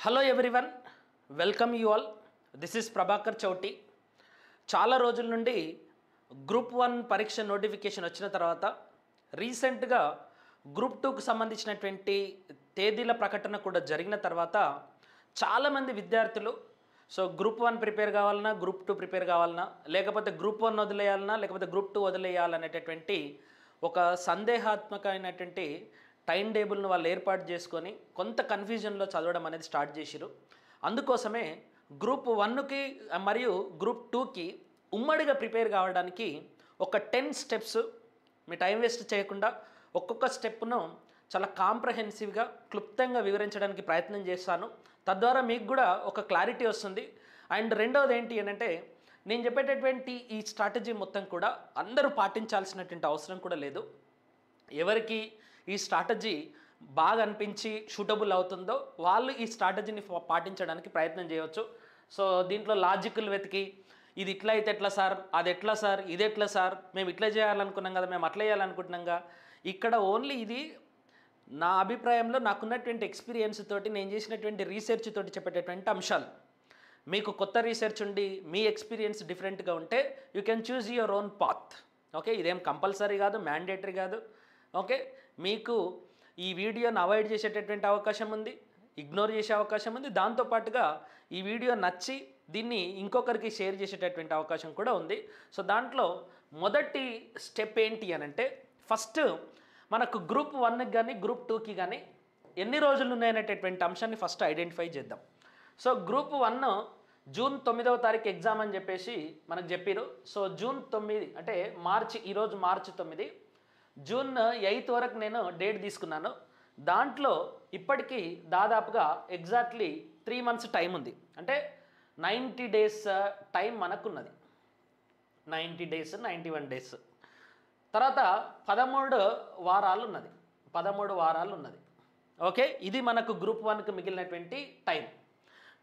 Hello everyone, welcome you all. This is Prabhakar Chouti. చాలా రోజుల నుండి గ్రూప్ 1 పరీక్ష నోటిఫికేషన్ వచ్చిన తర్వాత రీసెంట్గా గ్రూప్ 2కు సంబంధించినటువంటి తేదీల ప్రకటన కూడా జరిగిన తర్వాత చాలామంది విద్యార్థులు గ్రూప్ 1 ప్రిపేర్ కావాలన్నా, గ్రూప్ 2 ప్రిపేర్ కావాలన్నా, లేకపోతే గ్రూప్ 1 వదిలేయాలన్నా, లేకపోతే గ్రూప్ 2 వదిలేయాలనేటటువంటి ఒక సందేహాత్మకమైనటువంటి టైం టేబుల్ను వాళ్ళు ఏర్పాటు చేసుకొని కొంత కన్ఫ్యూజన్లో చదవడం అనేది స్టార్ట్ చేసిరు. అందుకోసమే గ్రూప్ 1కి మరియు గ్రూప్ 2కి ఉమ్మడిగా ప్రిపేర్ కావడానికి ఒక 10 స్టెప్స్ మీ టైం వేస్ట్ చేయకుండా ఒక్కొక్క స్టెప్ను చాలా కాంప్రహెన్సివ్గా క్లుప్తంగా వివరించడానికి ప్రయత్నం చేస్తాను. తద్వారా మీకు కూడా ఒక క్లారిటీ వస్తుంది. అండ్ రెండవది ఏంటి అంటే, నేను చెప్పేటటువంటి ఈ స్ట్రాటజీ మొత్తం కూడా అందరూ పాటించాల్సినటువంటి అవసరం కూడా లేదు. ఎవరికి ఈ స్ట్రాటజీ బాగా అనిపించి షూటబుల్ అవుతుందో వాళ్ళు ఈ స్ట్రాటజీని పాటించడానికి ప్రయత్నం చేయవచ్చు. దీంట్లో లాజికల్ వెతికి ఇది ఇట్లా అయితే ఎట్లా సార్, అది ఎట్లా సార్, ఇది ఎట్లా సార్, మేము ఇట్లా చేయాలనుకున్నాం కదా, మేము అట్లా చేయాలనుకుంటున్నాంగా, ఇక్కడ ఓన్లీ ఇది నా అభిప్రాయంలో నాకున్నటువంటి ఎక్స్పీరియన్స్ తోటి నేను చేసినటువంటి రీసెర్చ్ తోటి చెప్పేటటువంటి అంశాలు. మీకు కొత్త రీసెర్చ్ ఉండి మీ ఎక్స్పీరియన్స్ డిఫరెంట్గా ఉంటే you can choose your own path. Okay, ఇదేం కంపల్సరీ కాదు, మ్యాండేటరీ కాదు. ఓకే, మీకు ఈ వీడియోని అవాయిడ్ చేసేటటువంటి అవకాశం ఉంది, ఇగ్నోర్ చేసే అవకాశం ఉంది. దాంతోపాటుగా ఈ వీడియో నచ్చి దీన్ని ఇంకొకరికి షేర్ చేసేటటువంటి అవకాశం కూడా ఉంది. దాంట్లో మొదటి స్టెప్ ఏంటి అని అంటే, ఫస్ట్ మనకు గ్రూప్ 1కి కానీ గ్రూప్ 2కి కానీ ఎన్ని రోజులు ఉన్నాయనేటటువంటి అంశాన్ని ఫస్ట్ ఐడెంటిఫై చేద్దాం. గ్రూప్ 1 జూన్ 9వ తారీఖు ఎగ్జామ్ అని చెప్పేసి మనకు చెప్పారు. జూన్ 9 అంటే ఈరోజు మార్చి 9, జూన్ 8 వరకు నేను డేట్ తీసుకున్నాను. దాంట్లో ఇప్పటికీ దాదాపుగా ఎగ్జాక్ట్లీ 3 months టైం ఉంది. అంటే 90 days టైం మనకున్నది. 90 days, 91 days. తర్వాత 13 వారాలు ఉన్నది. 13 వారాలు ఉన్నది. ఓకే, ఇది మనకు గ్రూప్ 1కి మిగిలినటువంటి టైం.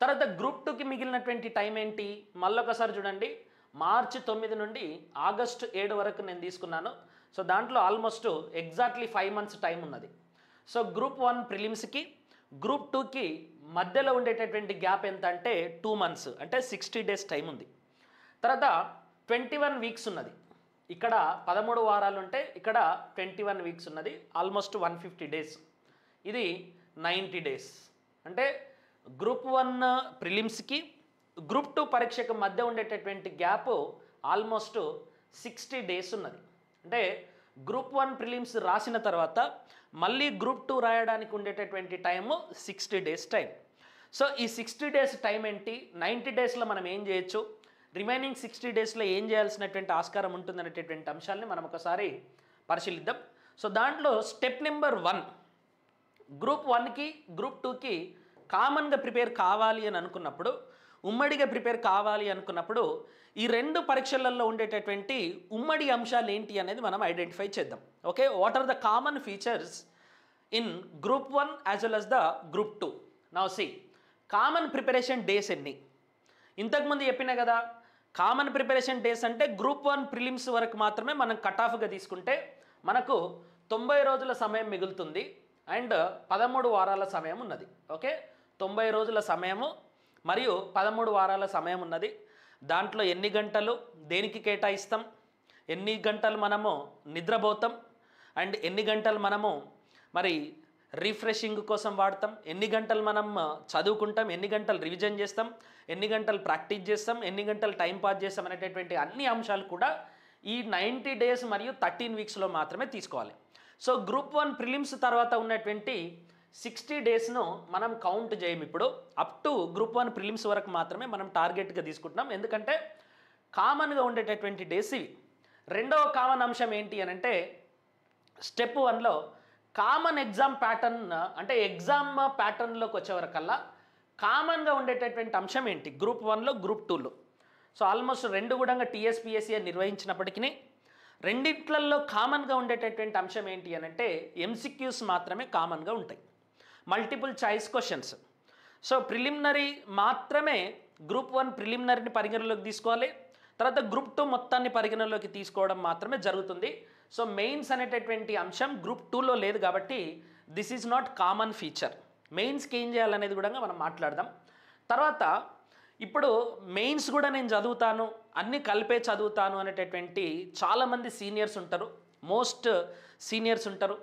తర్వాత గ్రూప్ 2కి మిగిలినటువంటి టైం ఏంటి, మళ్ళొకసారి చూడండి. మార్చి 9 నుండి ఆగస్టు 7 వరకు నేను తీసుకున్నాను. దాంట్లో ఆల్మోస్ట్ ఎగ్జాక్ట్లీ 5 months టైం ఉన్నది. గ్రూప్ 1 ప్రిలిమ్స్కి గ్రూప్ 2కి మధ్యలో ఉండేటటువంటి గ్యాప్ ఎంత అంటే 2 months, అంటే 60 days టైం ఉంది. తర్వాత 21 weeks ఉన్నది. ఇక్కడ 13 వారాలు ఉంటే ఇక్కడ 21 weeks ఉన్నది, ఆల్మోస్ట్ 150 days. ఇది 90 days. అంటే గ్రూప్ 1 ప్రిలిమ్స్కి గ్రూప్ 2 పరీక్షకు మధ్య ఉండేటటువంటి గ్యాప్ ఆల్మోస్ట్ 60 days ఉన్నది. అంటే గ్రూప్ 1 ప్రిలిమ్స్ రాసిన తర్వాత మళ్ళీ గ్రూప్ 2 రాయడానికి ఉండేటటువంటి టైము 60 days టైం. ఈ 60 days టైం ఏంటి, 90 daysలో మనం ఏం చేయొచ్చు, రిమైనింగ్ 60 daysలో ఏం చేయాల్సినటువంటి ఆస్కారం ఉంటుందనేటటువంటి అంశాలని మనం ఒకసారి పరిశీలిద్దాం. దాంట్లో స్టెప్ నెంబర్ 1, గ్రూప్ 1కి గ్రూప్ 2కి కామన్గా ప్రిపేర్ కావాలి అని అనుకున్నప్పుడు, ఉమ్మడిగా ప్రిపేర్ కావాలి అనుకున్నప్పుడు ఈ 2 పరీక్షలలో ఉండేటటువంటి ఉమ్మడి అంశాలు ఏంటి అనేది మనం ఐడెంటిఫై చేద్దాం. Okay, what are the common features in group 1 as well as the group 2. Now see, common preparation days ఎన్ని. ఇంతకుముందు చెప్పినా కదా, కామన్ ప్రిపరేషన్ డేస్ అంటే గ్రూప్ 1 ప్రిలిమ్స్ వరకు మాత్రమే మనం కట్ ఆఫ్గా తీసుకుంటే మనకు 90 రోజుల సమయం మిగులుతుంది అండ్ 13 వారాల సమయం ఉన్నది. ఓకే, 90 రోజుల సమయము మరియు 13 వారాల సమయం ఉన్నది. దాంట్లో ఎన్ని గంటలు దేనికి కేటాయిస్తాం, ఎన్ని గంటలు మనము నిద్రపోతాం అండ్ ఎన్ని గంటలు మనము మరి రిఫ్రెషింగ్ కోసం వాడతాం, ఎన్ని గంటలు మనం చదువుకుంటాం, ఎన్ని గంటలు రివిజన్ చేస్తాం, ఎన్ని గంటలు ప్రాక్టీస్ చేస్తాం, ఎన్ని గంటలు టైం పాస్ చేస్తాం అనేటటువంటి అన్ని అంశాలు కూడా ఈ 90 days మరియు 13 weeksలో మాత్రమే తీసుకోవాలి. గ్రూప్ 1 ప్రిలిమ్స్ తర్వాత ఉన్నటువంటి 60 daysను మనం కౌంట్ చేయము. ఇప్పుడు అప్ టు గ్రూప్ 1 ప్రిలిమ్స్ వరకు మాత్రమే మనం టార్గెట్గా తీసుకుంటున్నాం, ఎందుకంటే కామన్గా ఉండేటటువంటి డేస్ ఇవి. రెండవ కామన్ అంశం ఏంటి అని అంటే, స్టెప్ 1లో కామన్ ఎగ్జామ్ ప్యాటర్న్, అంటే ఎగ్జామ్ ప్యాటర్న్లోకి వచ్చేవరకల్లా కామన్గా ఉండేటటువంటి అంశం ఏంటి గ్రూప్ 1లో గ్రూప్ 2లో. ఆల్మోస్ట్ 2 కూడా టీఎస్పీఎస్సీ నిర్వహించినప్పటికీ రెండిట్లలో కామన్గా ఉండేటటువంటి అంశం ఏంటి అని అంటే ఎంసీక్యూస్ మాత్రమే కామన్గా ఉంటాయి, మల్టిపుల్ చాయిస్ క్వశ్చన్స్. ప్రిలిమినరీ మాత్రమే గ్రూప్ 1 ప్రిలిమినరీని పరిగణలోకి తీసుకోవాలి, తర్వాత గ్రూప్ 2 మొత్తాన్ని పరిగణలోకి తీసుకోవడం మాత్రమే జరుగుతుంది. మెయిన్స్ అనేటటువంటి అంశం గ్రూప్ 2లో లేదు కాబట్టి this is not common feature. మెయిన్స్కి ఏం చేయాలనేది కూడా మనం మాట్లాడదాం. తర్వాత ఇప్పుడు మెయిన్స్ కూడా నేను చదువుతాను, అన్నీ కలిపే చదువుతాను అనేటటువంటి చాలామంది సీనియర్స్ ఉంటారు, మోస్ట్ సీనియర్స్ ఉంటారు.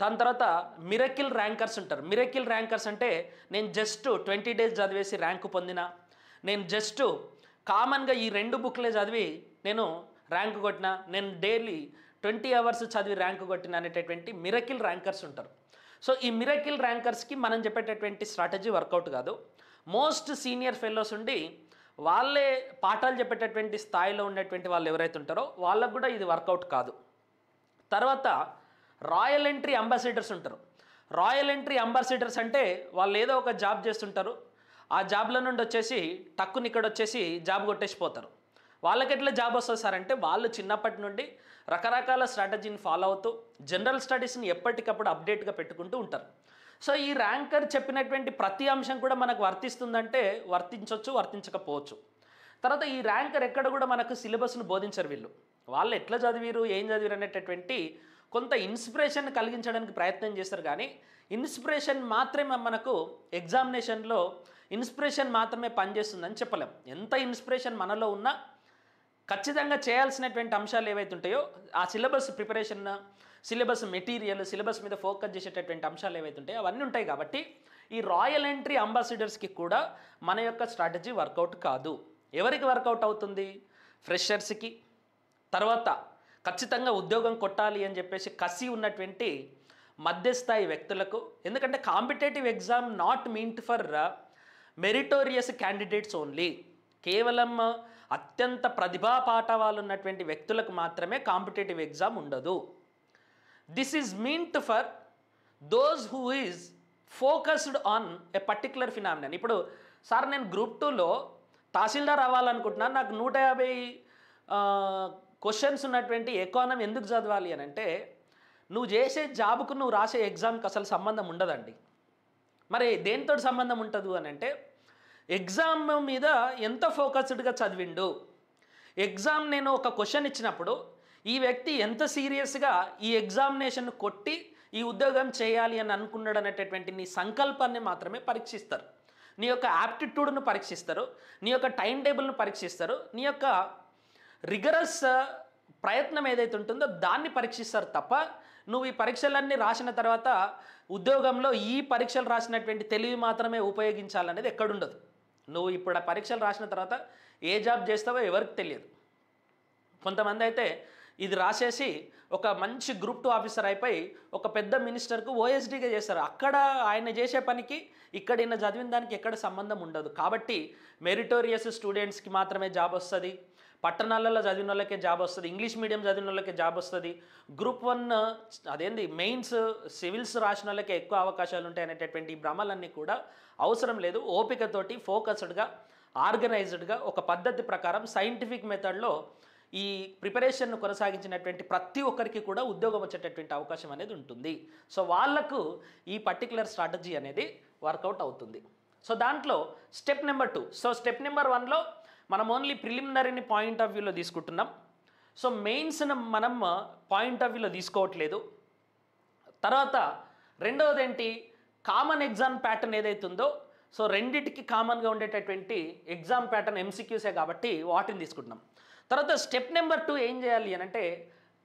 దాని తర్వాత మిరకిల్ ర్యాంకర్స్ ఉంటారు. మిరకిల్ ర్యాంకర్స్ అంటే నేను జస్ట్ 20 days చదివేసి ర్యాంకు పొందిన, నేను జస్ట్ కామన్గా ఈ 2 బుక్లే చదివి నేను ర్యాంకు కొట్టిన, నేను డైలీ 20 hours చదివి ర్యాంకు కొట్టిన అనేటటువంటి మిరకిల్ ర్యాంకర్స్ ఉంటారు. సో ఈ మిరకిల్ ర్యాంకర్స్కి మనం చెప్పేటటువంటి స్ట్రాటజీ వర్కౌట్ కాదు. మోస్ట్ సీనియర్ ఫెలోస్ ఉండి వాళ్ళే పాఠాలు చెప్పేటటువంటి స్థాయిలో ఉన్నటువంటి వాళ్ళు ఎవరైతే ఉంటారో వాళ్ళకు కూడా ఇది వర్కౌట్ కాదు. తర్వాత రాయల్ ఎంట్రీ అంబాసిడర్స్ ఉంటారు. రాయల్ ఎంట్రీ అంబాసిడర్స్ అంటే వాళ్ళు ఏదో ఒక జాబ్ చేస్తుంటారు, ఆ జాబ్లో నుండి వచ్చేసి టక్కుని ఇక్కడ వచ్చేసి జాబ్ కొట్టేసిపోతారు. వాళ్ళకి ఎట్లా జాబ్ వస్తుంది సార్ అంటే వాళ్ళు చిన్నప్పటి నుండి రకరకాల స్ట్రాటజీని ఫాలో అవుతూ జనరల్ స్టడీస్ని ఎప్పటికప్పుడు అప్డేట్గా పెట్టుకుంటూ ఉంటారు. సో ఈ ర్యాంకర్ చెప్పినటువంటి ప్రతి అంశం కూడా మనకు వర్తిస్తుందంటే వర్తించవచ్చు, వర్తించకపోవచ్చు. తర్వాత ఈ ర్యాంకర్ ఎక్కడ కూడా మనకు సిలబస్ను బోధించరు. వాళ్ళు ఎట్లా చదివారు, ఏం చదివారు అనేటటువంటి కొంత ఇన్స్పిరేషన్ కలిగించడానికి ప్రయత్నం చేస్తారు. కానీ ఇన్స్పిరేషన్ మాత్రమే మనకు ఎగ్జామినేషన్లో ఇన్స్పిరేషన్ మాత్రమే పనిచేస్తుందని చెప్పలేం. ఎంత ఇన్స్పిరేషన్ మనలో ఉన్నా ఖచ్చితంగా చేయాల్సినటువంటి అంశాలు ఏవైతే ఉంటాయో ఆ syllabus preparation, syllabus material, syllabus మీద ఫోకస్ చేసేటటువంటి అంశాలు ఏవైతే ఉంటాయో అవన్నీ ఉంటాయి. కాబట్టి ఈ రాయల్ ఎంట్రీ అంబాసిడర్స్కి కూడా మన యొక్క స్ట్రాటజీ వర్కౌట్ కాదు. ఎవరికి వర్కౌట్ అవుతుంది? ఫ్రెషర్స్కి, తర్వాత ఖచ్చితంగా ఉద్యోగం కొట్టాలి అని చెప్పేసి కసి ఉన్నటువంటి మధ్యస్థాయి వ్యక్తులకు. ఎందుకంటే competitive exam not meant for meritorious candidates only. కేవలం అత్యంత ప్రతిభా పాఠవాలు ఉన్నటువంటి వ్యక్తులకు మాత్రమే కాంపిటేటివ్ ఎగ్జామ్ ఉండదు. This is meant for those who is focused on a particular phenomenon. ఇప్పుడు సార్ నేను గ్రూప్ 2లో తహసీల్దార్ అవ్వాలనుకుంటున్నాను, నాకు 150 క్వశ్చన్స్ ఉన్నటువంటి ఎకానమీ ఎందుకు చదవాలి అని అంటే నువ్వు చేసే జాబ్కు నువ్వు రాసే ఎగ్జామ్కి అసలు సంబంధం ఉండదండి. మరి దేనితో సంబంధం ఉంటుంది అని అంటే ఎగ్జామ్ మీద ఎంత ఫోకస్డ్గా చదివిండు, ఎగ్జామ్ నేను ఒక క్వశ్చన్ ఇచ్చినప్పుడు ఈ వ్యక్తి ఎంత సీరియస్గా ఈ ఎగ్జామినేషన్ కొట్టి ఈ ఉద్యోగం చేయాలి అని అనుకున్నాడు అనేటటువంటి నీ సంకల్పాన్ని మాత్రమే పరీక్షిస్తారు. నీ యొక్క యాప్టిట్యూడ్ను పరీక్షిస్తారు, నీ యొక్క టైం టేబుల్ను పరీక్షిస్తారు, నీ యొక్క రిగరస్ ప్రయత్నం ఏదైతే ఉంటుందో దాన్ని పరీక్షిస్తారు తప్ప నువ్వు ఈ పరీక్షలన్నీ రాసిన తర్వాత ఉద్యోగంలో ఈ పరీక్షలు రాసినటువంటి తెలివి మాత్రమే ఉపయోగించాలనేది ఎక్కడుండదు. నువ్వు ఇప్పుడు ఆ పరీక్షలు రాసిన తర్వాత ఏ జాబ్ చేస్తావో ఎవరికి తెలియదు. కొంతమంది అయితే ఇది రాసేసి ఒక మంచి గ్రూప్ 2 ఆఫీసర్ అయిపోయి ఒక పెద్ద మినిస్టర్కు ఓఎస్డీగా చేస్తారు. అక్కడ ఆయన చేసే పనికి ఇక్కడ ఈయన చదివిన దానికి ఎక్కడ సంబంధం ఉండదు. కాబట్టి మెరిటోరియస్ స్టూడెంట్స్కి మాత్రమే జాబ్ వస్తుంది, పట్టణాలలో చదివిన వాళ్ళకే జాబ్ వస్తుంది, ఇంగ్లీష్ మీడియం చదివిన వాళ్ళకే జాబ్ వస్తుంది, గ్రూప్ 1 అదేంది మెయిన్స్ సివిల్స్ రాసిన వాళ్ళకే ఎక్కువ అవకాశాలు ఉంటాయి అనేటటువంటి భ్రమలన్నీ కూడా అవసరం లేదు. ఓపికతోటి ఫోకస్డ్గా ఆర్గనైజ్డ్గా ఒక పద్ధతి ప్రకారం సైంటిఫిక్ మెథడ్లో ఈ ప్రిపరేషన్ను కొనసాగించినటువంటి ప్రతి ఒక్కరికి కూడా ఉద్యోగం వచ్చేటటువంటి అవకాశం అనేది ఉంటుంది. సో వాళ్లకు ఈ పర్టికులర్ స్ట్రాటజీ అనేది వర్కౌట్ అవుతుంది. సో దాంట్లో step number 2. So step number 1లో మనం ఓన్లీ ప్రిలిమినరీని పాయింట్ ఆఫ్ వ్యూలో తీసుకుంటున్నాం. సో మెయిన్స్ని మనం పాయింట్ ఆఫ్ వ్యూలో తీసుకోవట్లేదు. తర్వాత రెండవది ఏంటి, కామన్ ఎగ్జామ్ ప్యాటర్న్ ఏదైతే ఉందో సో రెండింటికి కామన్గా ఉండేటటువంటి ఎగ్జామ్ ప్యాటర్న్ ఎంసీక్యూసే కాబట్టి వాటిని తీసుకుంటున్నాం. తర్వాత స్టెప్ నెంబర్ 2 ఏం చేయాలి అని అంటే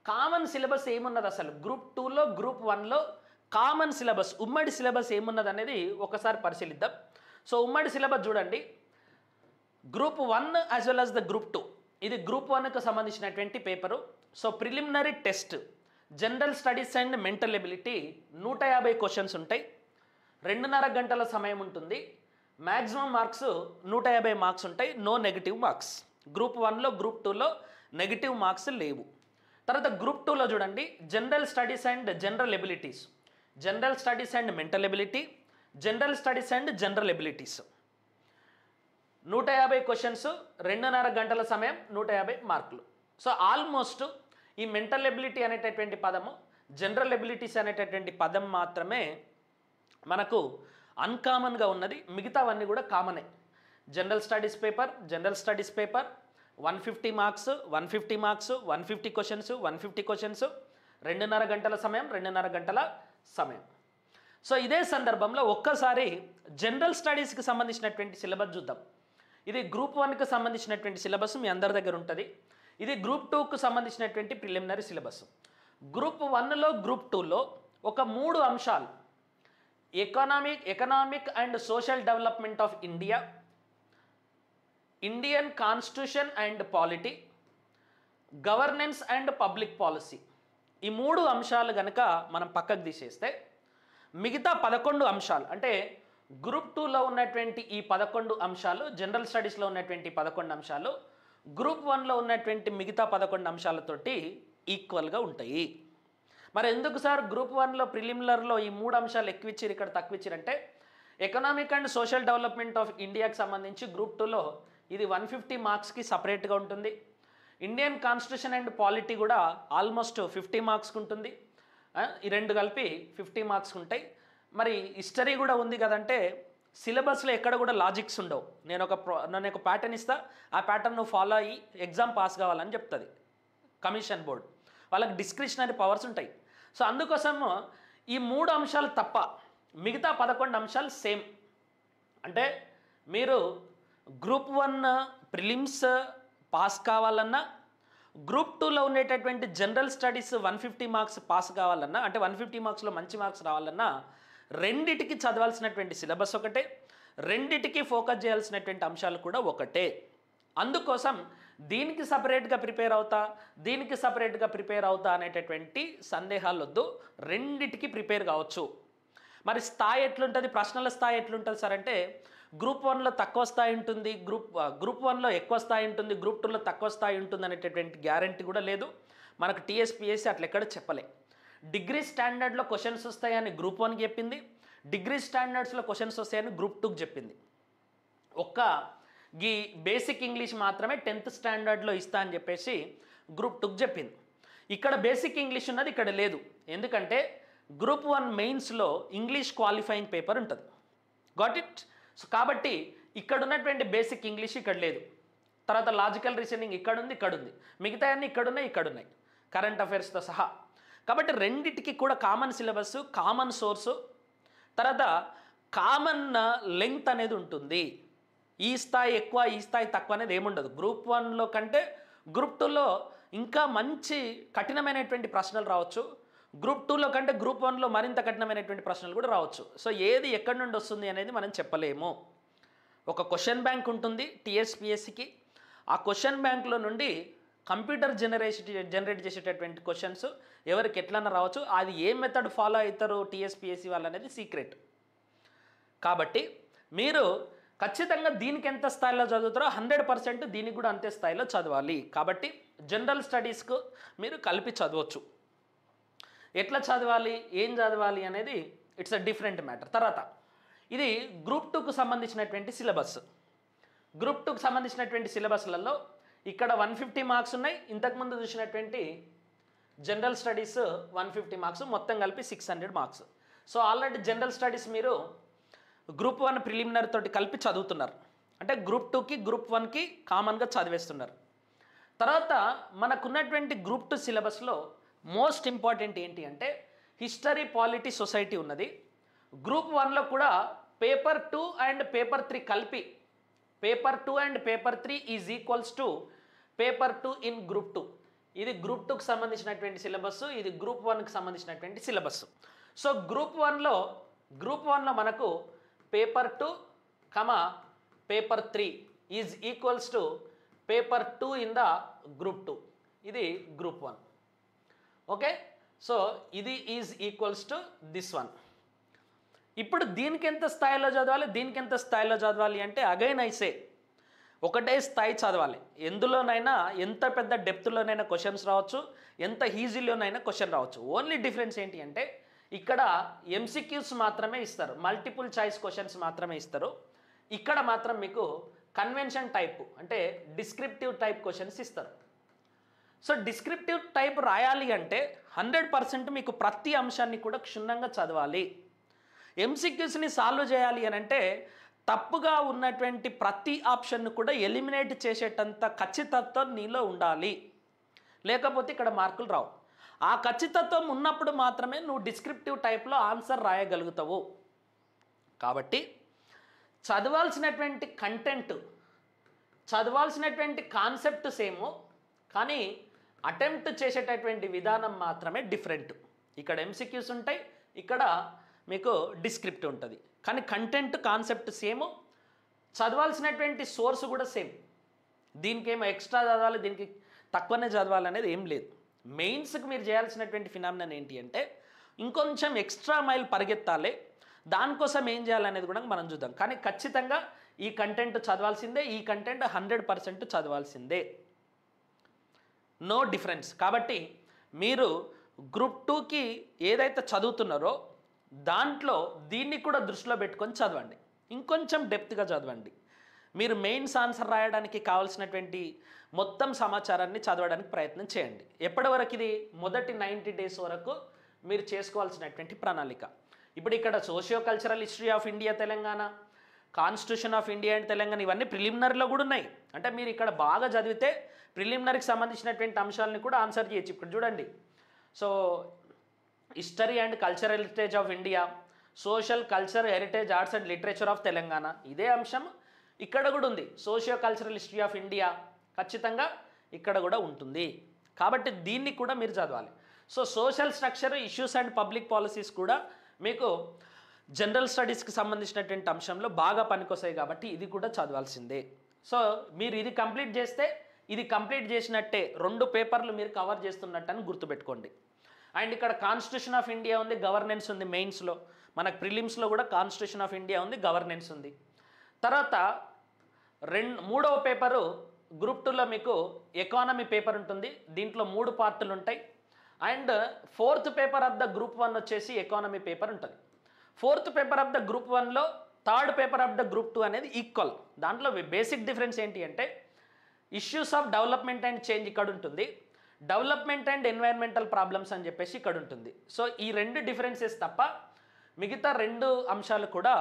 కామన్ సిలబస్ ఏమున్నది, అసలు గ్రూప్ 2లో గ్రూప్ 1లో కామన్ సిలబస్ ఉమ్మడి సిలబస్ ఏమున్నది అనేది ఒకసారి పరిశీలిద్దాం. సో ఉమ్మడి సిలబస్ చూడండి, group 1 as well as the group 2 ఇది గ్రూప్ 1కు సంబంధించినటువంటి paper. So preliminary test general studies and mental ability 150 questions ఉంటాయి, 2.5 గంటల సమయం ఉంటుంది, మ్యాక్సిమం మార్క్స్ 150 మార్క్స్ ఉంటాయి, నో నెగిటివ్ మార్క్స్. గ్రూప్ 1లో గ్రూప్ 2లో నెగిటివ్ మార్క్స్ లేవు. తర్వాత గ్రూప్ 2లో చూడండి general studies and general abilities, general studies and mental ability, general studies and general abilities 150 questions, 2.5 గంటల సమయం, 150 మార్కులు. సో ఆల్మోస్ట్ ఈ మెంటల్ ఎబిలిటీ అనేటటువంటి పదము, జనరల్ ఎబిలిటీస్ అనేటటువంటి పదం మాత్రమే మనకు అన్కామన్గా ఉన్నది, మిగతావన్నీ కూడా కామనే. General studies paper 150 marks, 150 marks, 150 questions, 150 questions, 2.5 గంటల సమయం, 2.5 గంటల సమయం. సో ఇదే సందర్భంలో ఒక్కసారి జనరల్ స్టడీస్కి సంబంధించినటువంటి సిలబస్ చూద్దాం. ఇది గ్రూప్ 1కి సంబంధించినటువంటి సిలబస్ మీ అందరి దగ్గర ఉంటుంది. ఇది గ్రూప్ 2కు సంబంధించినటువంటి ప్రిలిమినరీ సిలబస్. గ్రూప్ 1లో గ్రూప్ 2లో ఒక 3 అంశాలు, economic and social development of India, Indian constitution and polity, governance and public policy, ఈ 3 అంశాలు కనుక మనం పక్కకు తీసేస్తే మిగతా 11 అంశాలు, అంటే గ్రూప్ 2లో ఉన్నటువంటి ఈ 11 అంశాలు, జనరల్ స్టడీస్లో ఉన్నటువంటి 11 అంశాలు గ్రూప్ 1లో ఉన్నటువంటి మిగతా 11 అంశాలతోటి ఈక్వల్గా ఉంటాయి. మరి ఎందుకు సార్ గ్రూప్ 1లో ప్రిలిమినరీలో ఈ 3 అంశాలు ఎక్కువ ఇచ్చారు, ఇక్కడ తక్కువ ఇచ్చారంటే economic and social development of ఇండియాకి సంబంధించి గ్రూప్ 2లో ఇది 150 మార్క్స్కి సపరేట్గా ఉంటుంది. ఇండియన్ కాన్స్టిట్యూషన్ అండ్ పాలిటీ కూడా ఆల్మోస్ట్ 50 మార్క్స్కి ఉంటుంది. ఈ 2 కలిపి 50 మార్క్స్ ఉంటాయి. మరి హిస్టరీ కూడా ఉంది కదంటే సిలబస్లో ఎక్కడ కూడా లాజిక్స్ ఉండవు. నేను ఒక ప్యాటర్న్ ఇస్తా, ఆ ప్యాటర్న్ నువ్వు ఫాలో అయ్యి ఎగ్జామ్ పాస్ కావాలని చెప్తుంది కమిషన్ బోర్డు. వాళ్ళకి డిస్క్రిషనరీ పవర్స్ ఉంటాయి. సో అందుకోసం ఈ 3 అంశాలు తప్ప మిగతా 11 అంశాలు సేమ్. అంటే మీరు గ్రూప్ 1 ప్రిలిమ్స్ పాస్ కావాలన్నా, గ్రూప్ 2లో ఉండేటటువంటి జనరల్ స్టడీస్ 150 మార్క్స్ పాస్ కావాలన్నా, అంటే 150 మార్క్స్లో మంచి మార్క్స్ రావాలన్నా రెండిటికి చదవాల్సినటువంటి సిలబస్ ఒకటే, రెండిటికి ఫోకస్ చేయాల్సినటువంటి అంశాలు కూడా ఒకటే. అందుకోసం దీనికి సపరేట్గా ప్రిపేర్ అవుతా, దీనికి సపరేట్గా ప్రిపేర్ అవుతా అనేటటువంటి సందేహాలు వద్దు. రెండిటికి ప్రిపేర్ కావచ్చు. మరి స్థాయి ఎట్లుంటుంది, ప్రశ్నల స్థాయి ఎట్లుంటుంది సార్ అంటే గ్రూప్ 1లో తక్కువ స్థాయి ఉంటుంది, గ్రూప్ 1లో ఎక్కువ స్థాయి ఉంటుంది, గ్రూప్ 2లో తక్కువ స్థాయి ఉంటుంది అనేటటువంటి గ్యారంటీ కూడా లేదు. మనకు టీఎస్పీఎస్సీ అట్లా ఎక్కడ చెప్పలే. డిగ్రీ స్టాండర్డ్లో క్వశ్చన్స్ వస్తాయని గ్రూప్ 1కి చెప్పింది, డిగ్రీ స్టాండర్డ్స్లో క్వశ్చన్స్ వస్తాయని గ్రూప్ 2కి చెప్పింది. ఈ బేసిక్ ఇంగ్లీష్ మాత్రమే 10th స్టాండర్డ్లో ఇస్తా అని చెప్పేసి గ్రూప్ 2కి చెప్పింది. ఇక్కడ బేసిక్ ఇంగ్లీష్ ఉన్నది, ఇక్కడ లేదు. ఎందుకంటే గ్రూప్ 1 మెయిన్స్లో ఇంగ్లీష్ క్వాలిఫైయింగ్ పేపర్ ఉంటుంది. Got it? సో కాబట్టి ఇక్కడ ఉన్నటువంటి బేసిక్ ఇంగ్లీష్ ఇక్కడ లేదు. తర్వాత లాజికల్ రీజనింగ్ ఇక్కడ ఉంది, ఇక్కడ ఉంది, మిగతా అన్నీ ఇక్కడున్నాయి కరెంట్ అఫైర్స్తో సహా. కాబట్టి రెండిటికి కూడా కామన్ సిలబస్, కామన్ సోర్సు, తర్వాత కామన్ లెంగ్త్ అనేది ఉంటుంది. ఈ స్థాయి ఎక్కువ, ఈ స్థాయి తక్కువ అనేది ఏముండదు. గ్రూప్ 1లో కంటే గ్రూప్ 2లో ఇంకా మంచి కఠినమైనటువంటి ప్రశ్నలు రావచ్చు, గ్రూప్ 2లో కంటే గ్రూప్ 1లో మరింత కఠినమైనటువంటి ప్రశ్నలు కూడా రావచ్చు. సో ఏది ఎక్కడి నుండి వస్తుంది అనేది మనం చెప్పలేము. ఒక క్వశ్చన్ బ్యాంక్ ఉంటుంది టీఎస్పీఎస్సీకి. ఆ క్వశ్చన్ బ్యాంక్లో నుండి కంప్యూటర్ జనరేట్ చేసేటటువంటి క్వశ్చన్స్ ఎవరికి ఎట్లన్నా రావచ్చు. అది ఏ మెథడ్ ఫాలో అవుతారు టీఎస్పీఎస్సీ వాళ్ళు అనేది సీక్రెట్. కాబట్టి మీరు ఖచ్చితంగా దీనికి ఎంత స్థాయిలో చదువుతారో 100% దీనికి కూడా అంతే స్థాయిలో చదవాలి. కాబట్టి జనరల్ స్టడీస్కు మీరు కలిపి చదవచ్చు. ఎట్లా చదవాలి, ఏం చదవాలి అనేది ఇట్స్ అ డిఫరెంట్ మ్యాటర్. తర్వాత ఇది గ్రూప్ 2కు సంబంధించినటువంటి సిలబస్. గ్రూప్ 2కు సంబంధించినటువంటి సిలబస్లలో ఇక్కడ 150 మార్క్స్ ఉన్నాయి. ఇంతకుముందు చూసినటువంటి జనరల్ స్టడీస్ 150 మార్క్స్, మొత్తం కలిపి 600 marks. So already general studies మీరు గ్రూప్ 1 ప్రిలిమినరీ తోటి కలిపి చదువుతున్నారు. అంటే గ్రూప్ 2కి గ్రూప్ 1కి కామన్గా చదివేస్తున్నారు. తర్వాత మనకున్నటువంటి గ్రూప్ 2 సిలబస్లో మోస్ట్ ఇంపార్టెంట్ ఏంటి అంటే హిస్టరీ, పాలిటీ, సొసైటీ ఉన్నది. గ్రూప్ 1లో కూడా పేపర్ 2 అండ్ పేపర్ 3 కలిపి, paper 2 and paper 3 is equals to paper 2 in group 2. ఇది గ్రూప్ 2కి సంబంధించినటువంటి సిలబస్, ఇది గ్రూప్ 1కి సంబంధించినటువంటి సిలబస్. సో గ్రూప్ 1లో మనకు paper 2, paper 3 is equals to paper 2 in the group 2. ఇది గ్రూప్ 1. ఓకే, సో ఇది is equals to this one. ఇప్పుడు దీనికి ఎంత స్థాయిలో చదవాలి, దీనికి ఎంత స్థాయిలో చదవాలి అంటే అగైన్ ఐసే ఒకటే స్థాయి చదవాలి. ఎందులోనైనా ఎంత పెద్ద డెప్త్లోనైనా క్వశ్చన్స్ రావచ్చు, ఎంత ఈజీలోనైనా క్వశ్చన్ రావచ్చు. ఓన్లీ డిఫరెన్స్ ఏంటి అంటే ఇక్కడ ఎంసీక్యూస్ మాత్రమే ఇస్తారు, మల్టిపుల్ చాయిస్ క్వశ్చన్స్ మాత్రమే ఇస్తారు. ఇక్కడ మాత్రం మీకు కన్వెన్షన్ టైప్ అంటే డిస్క్రిప్టివ్ టైప్ క్వశ్చన్స్ ఇస్తారు. సో డిస్క్రిప్టివ్ టైప్ రాయాలి అంటే 100% మీకు ప్రతి అంశాన్ని కూడా క్షుణ్ణంగా చదవాలి. ఎంసీక్యూస్ని సాల్వ్ చేయాలి అని అంటే తప్పుగా ఉన్నటువంటి ప్రతి ఆప్షన్ను కూడా ఎలిమినేట్ చేసేటంత ఖచ్చితత్వం నీలో ఉండాలి, లేకపోతే ఇక్కడ మార్కులు రావు. ఆ ఖచ్చితత్వం ఉన్నప్పుడు మాత్రమే నువ్వు డిస్క్రిప్టివ్ టైప్లో ఆన్సర్ రాయగలుగుతావు. కాబట్టి చదవాల్సినటువంటి కంటెంట్, చదవాల్సినటువంటి కాన్సెప్ట్ సేము, కానీ అటెంప్ట్ చేసేటటువంటి విధానం మాత్రమే డిఫరెంట్. ఇక్కడ ఎంసీక్యూస్ ఉంటాయి, ఇక్కడ మీకు డిస్క్రిప్ట్ ఉంటుంది. కానీ కంటెంట్ కాన్సెప్ట్ సేము, చదవాల్సినటువంటి సోర్స్ కూడా సేమ్. దీనికి ఏమో ఎక్స్ట్రా చదవాలి, దీనికి తక్కువనే చదవాలి అనేది ఏం లేదు. మెయిన్స్కి మీరు చేయాల్సినటువంటి ఫినామినన్ ఏంటి అంటే ఇంకొంచెం ఎక్స్ట్రా మైల్ పరిగెత్తాలి. దానికోసం ఏం చేయాలనేది కూడా మనం చూద్దాం. కానీ ఖచ్చితంగా ఈ కంటెంట్ చదవాల్సిందే, ఈ కంటెంట్ 100% చదవాల్సిందే, నో డిఫరెన్స్. కాబట్టి మీరు గ్రూప్ 2కి ఏదైతే చదువుతున్నారో దాంట్లో దీన్ని కూడా దృష్టిలో పెట్టుకొని చదవండి, ఇంకొంచెం డెప్త్గా చదవండి. మీరు మెయిన్స్ ఆన్సర్ రాయడానికి కావాల్సినటువంటి మొత్తం సమాచారాన్ని చదవడానికి ప్రయత్నం చేయండి. ఎప్పటి వరకు ఇది? మొదటి 90 డేస్ వరకు మీరు చేసుకోవాల్సినటువంటి ప్రణాళిక. ఇప్పుడు ఇక్కడ socio cultural history of India Telangana, constitution of India and Telangana, ఇవన్నీ ప్రిలిమినరీలో కూడా ఉన్నాయి. అంటే మీరు ఇక్కడ బాగా చదివితే ప్రిలిమినరీకి సంబంధించినటువంటి అంశాలను కూడా ఆన్సర్ చేయొచ్చు. ఇప్పుడు చూడండి, so history and cultural heritage of India, social culture heritage arts and literature of Telangana, ఇదే అంశం ఇక్కడ కూడా ఉంది. Socio cultural history of India ఖచ్చితంగా ఇక్కడ కూడా ఉంటుంది. కాబట్టి దీన్ని కూడా మీరు చదవాలి. So social structure, issues and public policies కూడా మీకు జనరల్ స్టడీస్కి సంబంధించినటువంటి అంశంలో బాగా పనికొస్తాయి. కాబట్టి ఇది కూడా చదవాల్సిందే. సో మీరు ఇది కంప్లీట్ చేస్తే ఇది కంప్లీట్ చేసినట్టే, 2 పేపర్లు మీరు కవర్ చేస్తున్నట్టు అని గుర్తుపెట్టుకోండి. అండ్ ఇక్కడ కాన్స్టిట్యూషన్ ఆఫ్ ఇండియా ఉంది, గవర్నెన్స్ ఉంది. మెయిన్స్లో మనకు ప్రిలిమ్స్లో కూడా కాన్స్టిట్యూషన్ ఆఫ్ ఇండియా ఉంది, గవర్నెన్స్ ఉంది. తర్వాత మూడవ పేపరు గ్రూప్ 2లో మీకు ఎకానమీ పేపర్ ఉంటుంది. దీంట్లో 3 పార్టులు ఉంటాయి. And 4th paper of the group 1 వచ్చేసి ఎకానమీ పేపర్ ఉంటుంది. 4th paper of the group 1లో 3rd paper of the group 2 అనేది ఈక్వల్. దాంట్లో బేసిక్ డిఫరెన్స్ ఏంటి అంటే issues of development and change ఇక్కడ ఉంటుంది, డెవలప్మెంట్ అండ్ ఎన్వైరన్మెంటల్ ప్రాబ్లమ్స్ అని చెప్పేసి ఇక్కడ ఉంటుంది. సో ఈ 2 డిఫరెన్సెస్ తప్ప మిగతా 2 అంశాలు కూడా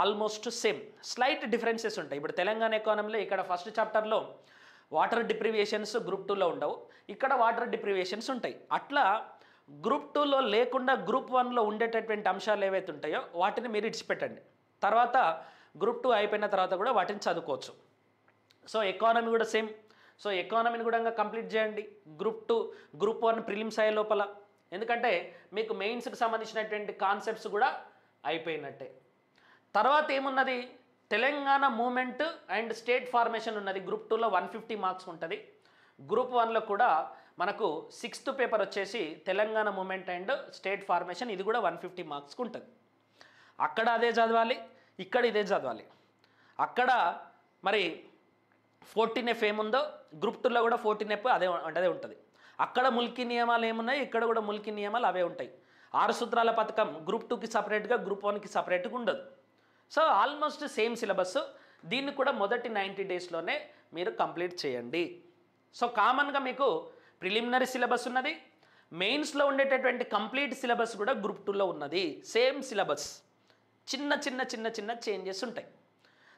ఆల్మోస్ట్ సేమ్, స్లైట్ డిఫరెన్సెస్ ఉంటాయి. ఇప్పుడు తెలంగాణ ఎకానమీలో ఇక్కడ ఫస్ట్ చాప్టర్లో వాటర్ డిప్రివేషన్స్ గ్రూప్ 2లో ఉండవు, ఇక్కడ వాటర్ డిప్రివేషన్స్ ఉంటాయి. అట్లా గ్రూప్ 2లో లేకుండా గ్రూప్ 1లో ఉండేటటువంటి అంశాలు ఏవైతే ఉంటాయో వాటిని మీరు ఇడిచిపెట్టండి. తర్వాత గ్రూప్ 2 అయిపోయిన తర్వాత కూడా వాటిని చదువుకోవచ్చు. సో ఎకానమీ కూడా సేమ్. సో ఎకానమీని కూడా కంప్లీట్ చేయండి గ్రూప్ 2, గ్రూప్ 1 ప్రిలిమ్స్ అయ్యే లోపల. ఎందుకంటే మీకు మెయిన్స్కి సంబంధించినటువంటి కాన్సెప్ట్స్ కూడా అయిపోయినట్టే. తర్వాత ఏమున్నది? Telangana movement and state formation ఉన్నది. గ్రూప్ 2లో 150 మార్క్స్ ఉంటుంది. గ్రూప్ 1లో కూడా మనకు 6th పేపర్ వచ్చేసి Telangana movement and state formation, ఇది కూడా 150 మార్క్స్కి ఉంటుంది. అక్కడ అదే చదవాలి, ఇక్కడ ఇదే చదవాలి. అక్కడ మరి 14F ఏముందో గ్రూప్ 2లో కూడా 14F అదే ఉంటుంది. అక్కడ ముల్కీ నియమాలు ఏమున్నాయి, ఇక్కడ కూడా ముల్కీ నియమాలు అవే ఉంటాయి. 6 సూత్రాల పథకం గ్రూప్ 2కి సపరేట్గా, గ్రూప్ 1కి సపరేట్గా ఉండదు. So almost same syllabus. దీన్ని కూడా మొదటి 90 డేస్లోనే మీరు కంప్లీట్ చేయండి. సో కామన్గా మీకు ప్రిలిమినరీ సిలబస్ ఉన్నది, మెయిన్స్లో ఉండేటటువంటి కంప్లీట్ సిలబస్ కూడా గ్రూప్ 2లో ఉన్నది. సేమ్ సిలబస్, చిన్న చిన్న చిన్న చిన్న చేంజెస్ ఉంటాయి.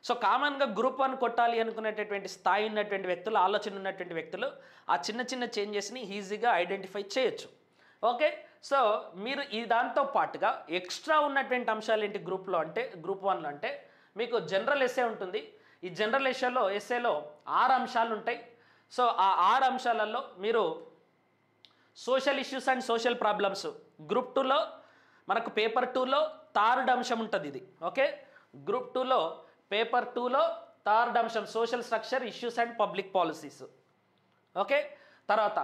సో కామన్గా గ్రూప్ 1 కొట్టాలి అనుకునేటటువంటి స్థాయి ఉన్నటువంటి వ్యక్తులు, ఆలోచన ఉన్నటువంటి వ్యక్తులు ఆ చిన్న చిన్న చేంజెస్ని ఈజీగా ఐడెంటిఫై చేయొచ్చు. ఓకే, సో మీరు ఈ దాంతో పాటుగా ఎక్స్ట్రా ఉన్నటువంటి అంశాలు ఏంటి గ్రూప్లో అంటే, గ్రూప్ 1లో అంటే మీకు జనరల్ ఎస్సే ఉంటుంది. ఈ జనరల్ ఎస్సేలో 6 అంశాలు ఉంటాయి. సో ఆ 6 అంశాలలో మీరు social issues and social problems group 2లో మనకు పేపర్ 2లో 3rd అంశం ఉంటుంది ఇది. ఓకే, గ్రూప్ 2లో పేపర్ 2లో 3rd అంశం social structure, issues and public policies. Okay, తర్వాత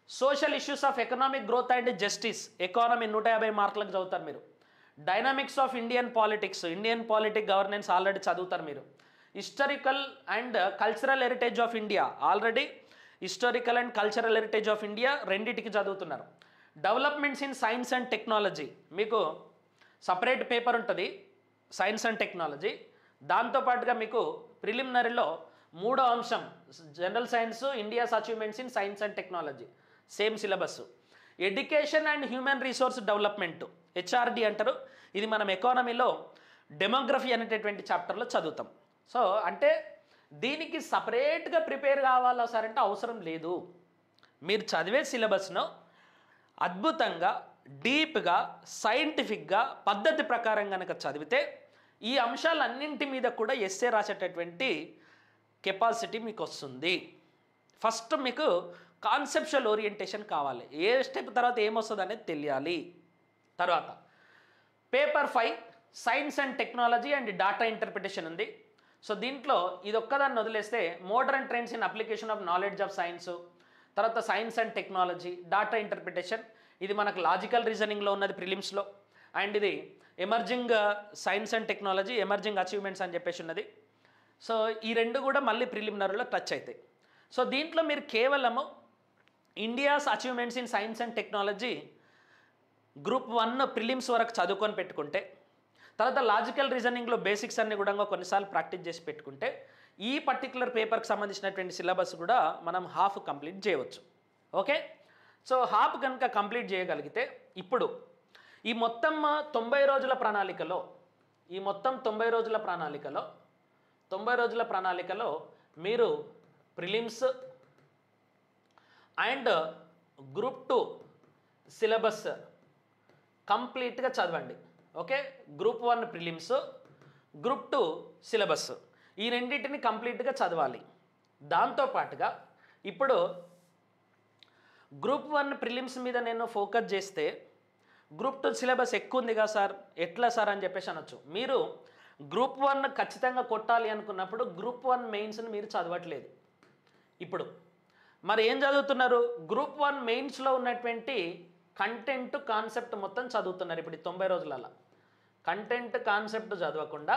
social issues of economic growth and justice, economy 150 మార్కులకు చదువుతారు మీరు. Dynamics of Indian politics, Indian politic governance already చదువుతారు మీరు. Historical and cultural heritage of India, already historical and cultural heritage of India రెండింటికి చదువుతున్నారు. Developments in science and technology మీకు separate paper ఉంటుంది, science and technology. దాంతోపాటుగా మీకు ప్రిలిమినరీలో 3వ అంశం general science, India's achievements in science and technology, same syllabus. Education and human resource development, HRD అంటారు. ఇది మనం ఎకానమీలో డెమోగ్రఫీ అనేటటువంటి చాప్టర్లో చదువుతాం. సో అంటే దీనికి సపరేట్గా ప్రిపేర్ కావాలా సార్ అంటే అవసరం లేదు. మీరు చదివే సిలబస్ను అద్భుతంగా డీప్గా సైంటిఫిక్గా పద్ధతి ప్రకారం కనుక చదివితే ఈ అంశాలన్నింటి మీద కూడా ఎస్సే రాసేటటువంటి కెపాసిటీ మీకు వస్తుంది. ఫస్ట్ మీకు కాన్సెప్చువల్ ఓరియంటేషన్ కావాలి. ఏ స్టెప్ తర్వాత ఏమొస్తుంది అనేది తెలియాలి. తర్వాత paper 5 science and technology and data interpretation ఉంది. సో దీంట్లో ఇది ఒక్కదాన్ని వదిలేస్తే modern trends in application of knowledge of science, తర్వాత science and technology, data interpretation ఇది మనకు లాజికల్ రీజనింగ్లో ఉన్నది ప్రిలిమ్స్లో, అండ్ ఇది emerging science and technology emerging achievements అని చెప్పేసి ఉన్నది. సో ఈ రెండు కూడా మళ్ళీ ప్రిలిమినరీలో టచ్ అవుతాయి. సో దీంట్లో మీరు కేవలము India's achievements in science and technology group 1 prelims వరకు చదువుకొని పెట్టుకుంటే, తర్వాత లాజికల్ రీజనింగ్లో బేసిక్స్ అన్ని కూడా కొన్నిసార్లు ప్రాక్టీస్ చేసి పెట్టుకుంటే ఈ పర్టికులర్ పేపర్కి సంబంధించినటువంటి సిలబస్ కూడా మనం హాఫ్ కంప్లీట్ చేయవచ్చు. ఓకే, సో హాఫ్ కనుక కంప్లీట్ చేయగలిగితే ఇప్పుడు ఈ మొత్తం 90 రోజుల ప్రణాళికలో 90 రోజుల ప్రణాళికలో మీరు ప్రిలిమ్స్ అండ్ గ్రూప్ 2 సిలబస్ కంప్లీట్గా చదవండి. Okay, group 1 prelims, group 2 syllabus ఈ రెండింటిని కంప్లీట్గా చదవాలి. దాంతోపాటుగా ఇప్పుడు గ్రూప్ 1 ప్రిలిమ్స్ మీద నేను ఫోకస్ చేస్తే గ్రూప్ 2 సిలబస్ ఎక్కువ ఉంది కదా సార్, ఎట్లా సార్ అని చెప్పేసి అనొచ్చు. మీరు గ్రూప్ 1 ఖచ్చితంగా కొట్టాలి అనుకున్నప్పుడు గ్రూప్ 1 మెయిన్స్ని మీరు చదవట్లేదు. ఇప్పుడు మరి ఏం చదువుతున్నారు? గ్రూప్ 1 మెయిన్స్లో ఉన్నటువంటి కంటెంట్ కాన్సెప్ట్ మొత్తం చదువుతున్నారు. ఇప్పుడు 90 రోజులలో కంటెంట్ కాన్సెప్ట్ చదవకుండా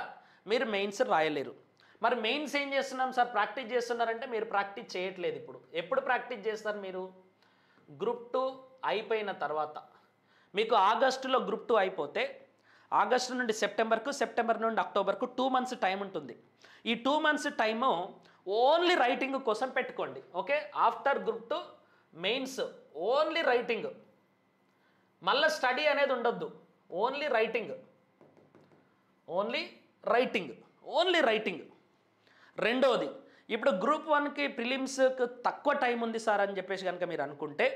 మీరు మెయిన్స్ రాయలేరు. మరి మెయిన్స్ ఏం చేస్తున్నాం సార్, ప్రాక్టీస్ చేస్తున్నారంటే మీరు ప్రాక్టీస్ చేయట్లేదు. ఎప్పుడు ప్రాక్టీస్ చేస్తారు మీరు? గ్రూప్ 2 అయిపోయిన తర్వాత. మీకు ఆగస్టులో గ్రూప్ 2 అయిపోతే ఆగస్టు నుండి సెప్టెంబర్కు, సెప్టెంబర్ నుండి అక్టోబర్కు 2 మంత్స్ టైం ఉంటుంది. ఈ 2 మంత్స్ టైము ఓన్లీ రైటింగ్ కోసం పెట్టుకోండి. Okay, after group 2 mains only writing, మళ్ళీ స్టడీ అనేది ఉండొద్దు. Only writing. రెండోది, ఇప్పుడు గ్రూప్ 1కి ప్రిలిమ్స్కి తక్కువ టైం ఉంది సార్ అని చెప్పేసి కనుక మీరు అనుకుంటే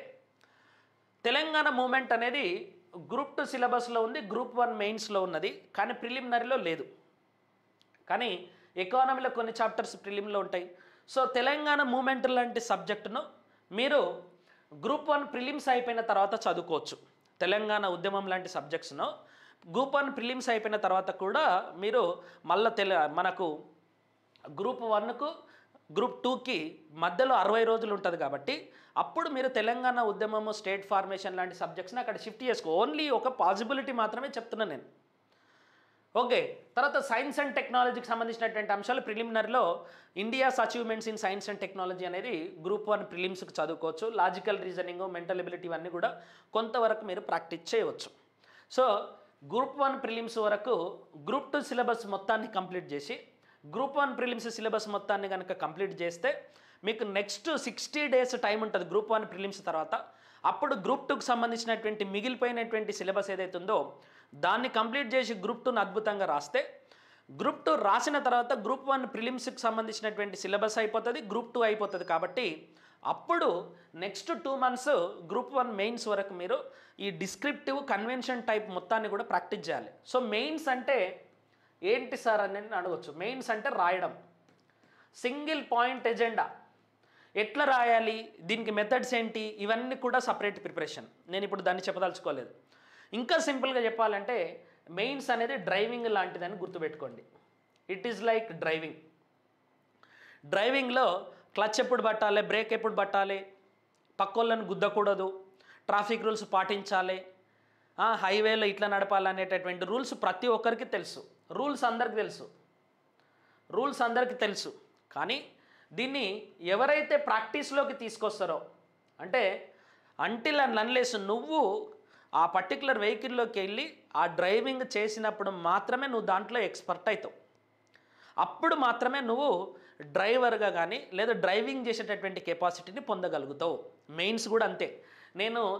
తెలంగాణ మూమెంట్ అనేది గ్రూప్ 2 సిలబస్లో ఉంది, గ్రూప్ 1 మెయిన్స్లో ఉన్నది, కానీ ప్రిలిమినరీలో లేదు. కానీ ఎకానమీలో కొన్ని చాప్టర్స్ ప్రిలిమ్లో ఉంటాయి. సో తెలంగాణ మూమెంట్ లాంటి సబ్జెక్టును మీరు గ్రూప్ 1 ప్రిలిమ్స్ అయిపోయిన తర్వాత చదువుకోవచ్చు. తెలంగాణ ఉద్యమం లాంటి సబ్జెక్ట్స్ను గ్రూప్ 1 ప్రిలిమ్స్ అయిపోయిన తర్వాత కూడా మీరు మళ్ళీ మనకు గ్రూప్ 1కు గ్రూప్ 2కి మధ్యలో 60 రోజులు ఉంటుంది కాబట్టి అప్పుడు మీరు తెలంగాణ ఉద్యమము, స్టేట్ ఫార్మేషన్ లాంటి సబ్జెక్ట్స్ని అక్కడ షిఫ్ట్ చేసుకో. ఓన్లీ ఒక పాసిబిలిటీ మాత్రమే చెప్తున్నాను నేను. ఓకే, తర్వాత సైన్స్ అండ్ టెక్నాలజీకి సంబంధించినటువంటి అంశాలు ప్రిలిమినరీలో India's achievements in science and technology అనేది గ్రూప్ 1 ప్రిలిమ్స్కి చదువుకోవచ్చు. లాజికల్ రీజనింగ్, మెంటల్ ఎబిలిటీ ఇవన్నీ కూడా కొంతవరకు మీరు ప్రాక్టీస్ చేయవచ్చు. సో గ్రూప్ 1 ప్రిలిమ్స్ వరకు గ్రూప్ 2 సిలబస్ మొత్తాన్ని కంప్లీట్ చేసి గ్రూప్ 1 ప్రిలిమ్స్ సిలబస్ మొత్తాన్ని కనుక కంప్లీట్ చేస్తే మీకు నెక్స్ట్ 60 డేస్ టైం ఉంటుంది గ్రూప్ 1 ప్రిలిమ్స్ తర్వాత. అప్పుడు గ్రూప్ 2కి సంబంధించినటువంటి మిగిలిపోయినటువంటి సిలబస్ ఏదైతే ఉందో దాన్ని కంప్లీట్ చేసి గ్రూప్ 2ను అద్భుతంగా రాస్తే, గ్రూప్ 2 రాసిన తర్వాత గ్రూప్ 1 ప్రిలిమ్స్కి సంబంధించినటువంటి సిలబస్ అయిపోతుంది, గ్రూప్ 2 అయిపోతుంది. కాబట్టి అప్పుడు నెక్స్ట్ 2 మంత్స్ గ్రూప్ 1 మెయిన్స్ వరకు మీరు ఈ డిస్క్రిప్టివ్ కన్వెన్షన్ టైప్ మొత్తాన్ని కూడా ప్రాక్టీస్ చేయాలి. సో మెయిన్స్ అంటే ఏంటి సార్ అని అడగచ్చు. మెయిన్స్ అంటే రాయడం, సింగిల్ పాయింట్ ఎజెండా, ఎట్లా రాయాలి, దీనికి మెథడ్స్ ఏంటి, ఇవన్నీ కూడా సపరేట్ ప్రిపరేషన్. నేను ఇప్పుడు దాన్ని చెప్పదలుచుకోలేదు. ఇంకా సింపుల్గా చెప్పాలంటే మెయిన్స్ అనేది డ్రైవింగ్ లాంటిదని గుర్తుపెట్టుకోండి. ఇట్ ఈజ్ లైక్ డ్రైవింగ్లో క్లచ్ ఎప్పుడు పట్టాలి, బ్రేక్ ఎప్పుడు పట్టాలి, పక్కోళ్ళని గుద్దకూడదు, ట్రాఫిక్ రూల్స్ పాటించాలి, హైవేలో ఇట్లా నడపాలనేటటువంటి రూల్స్ ప్రతి ఒక్కరికి తెలుసు. రూల్స్ అందరికీ తెలుసు. కానీ దీన్ని ఎవరైతే ప్రాక్టీస్లోకి తీసుకొస్తారో, అంటే అంటిల్ అండ్ అన్లెస్ నువ్వు ఆ పర్టికులర్ వెహికల్లోకి వెళ్ళి ఆ డ్రైవింగ్ చేసినప్పుడు మాత్రమే నువ్వు దాంట్లో ఎక్స్పర్ట్ అవుతావు. అప్పుడు మాత్రమే నువ్వు డ్రైవర్గా కానీ లేదా డ్రైవింగ్ చేసేటటువంటి కెపాసిటీని పొందగలుగుతావు. మెయిన్స్ కూడా అంతే.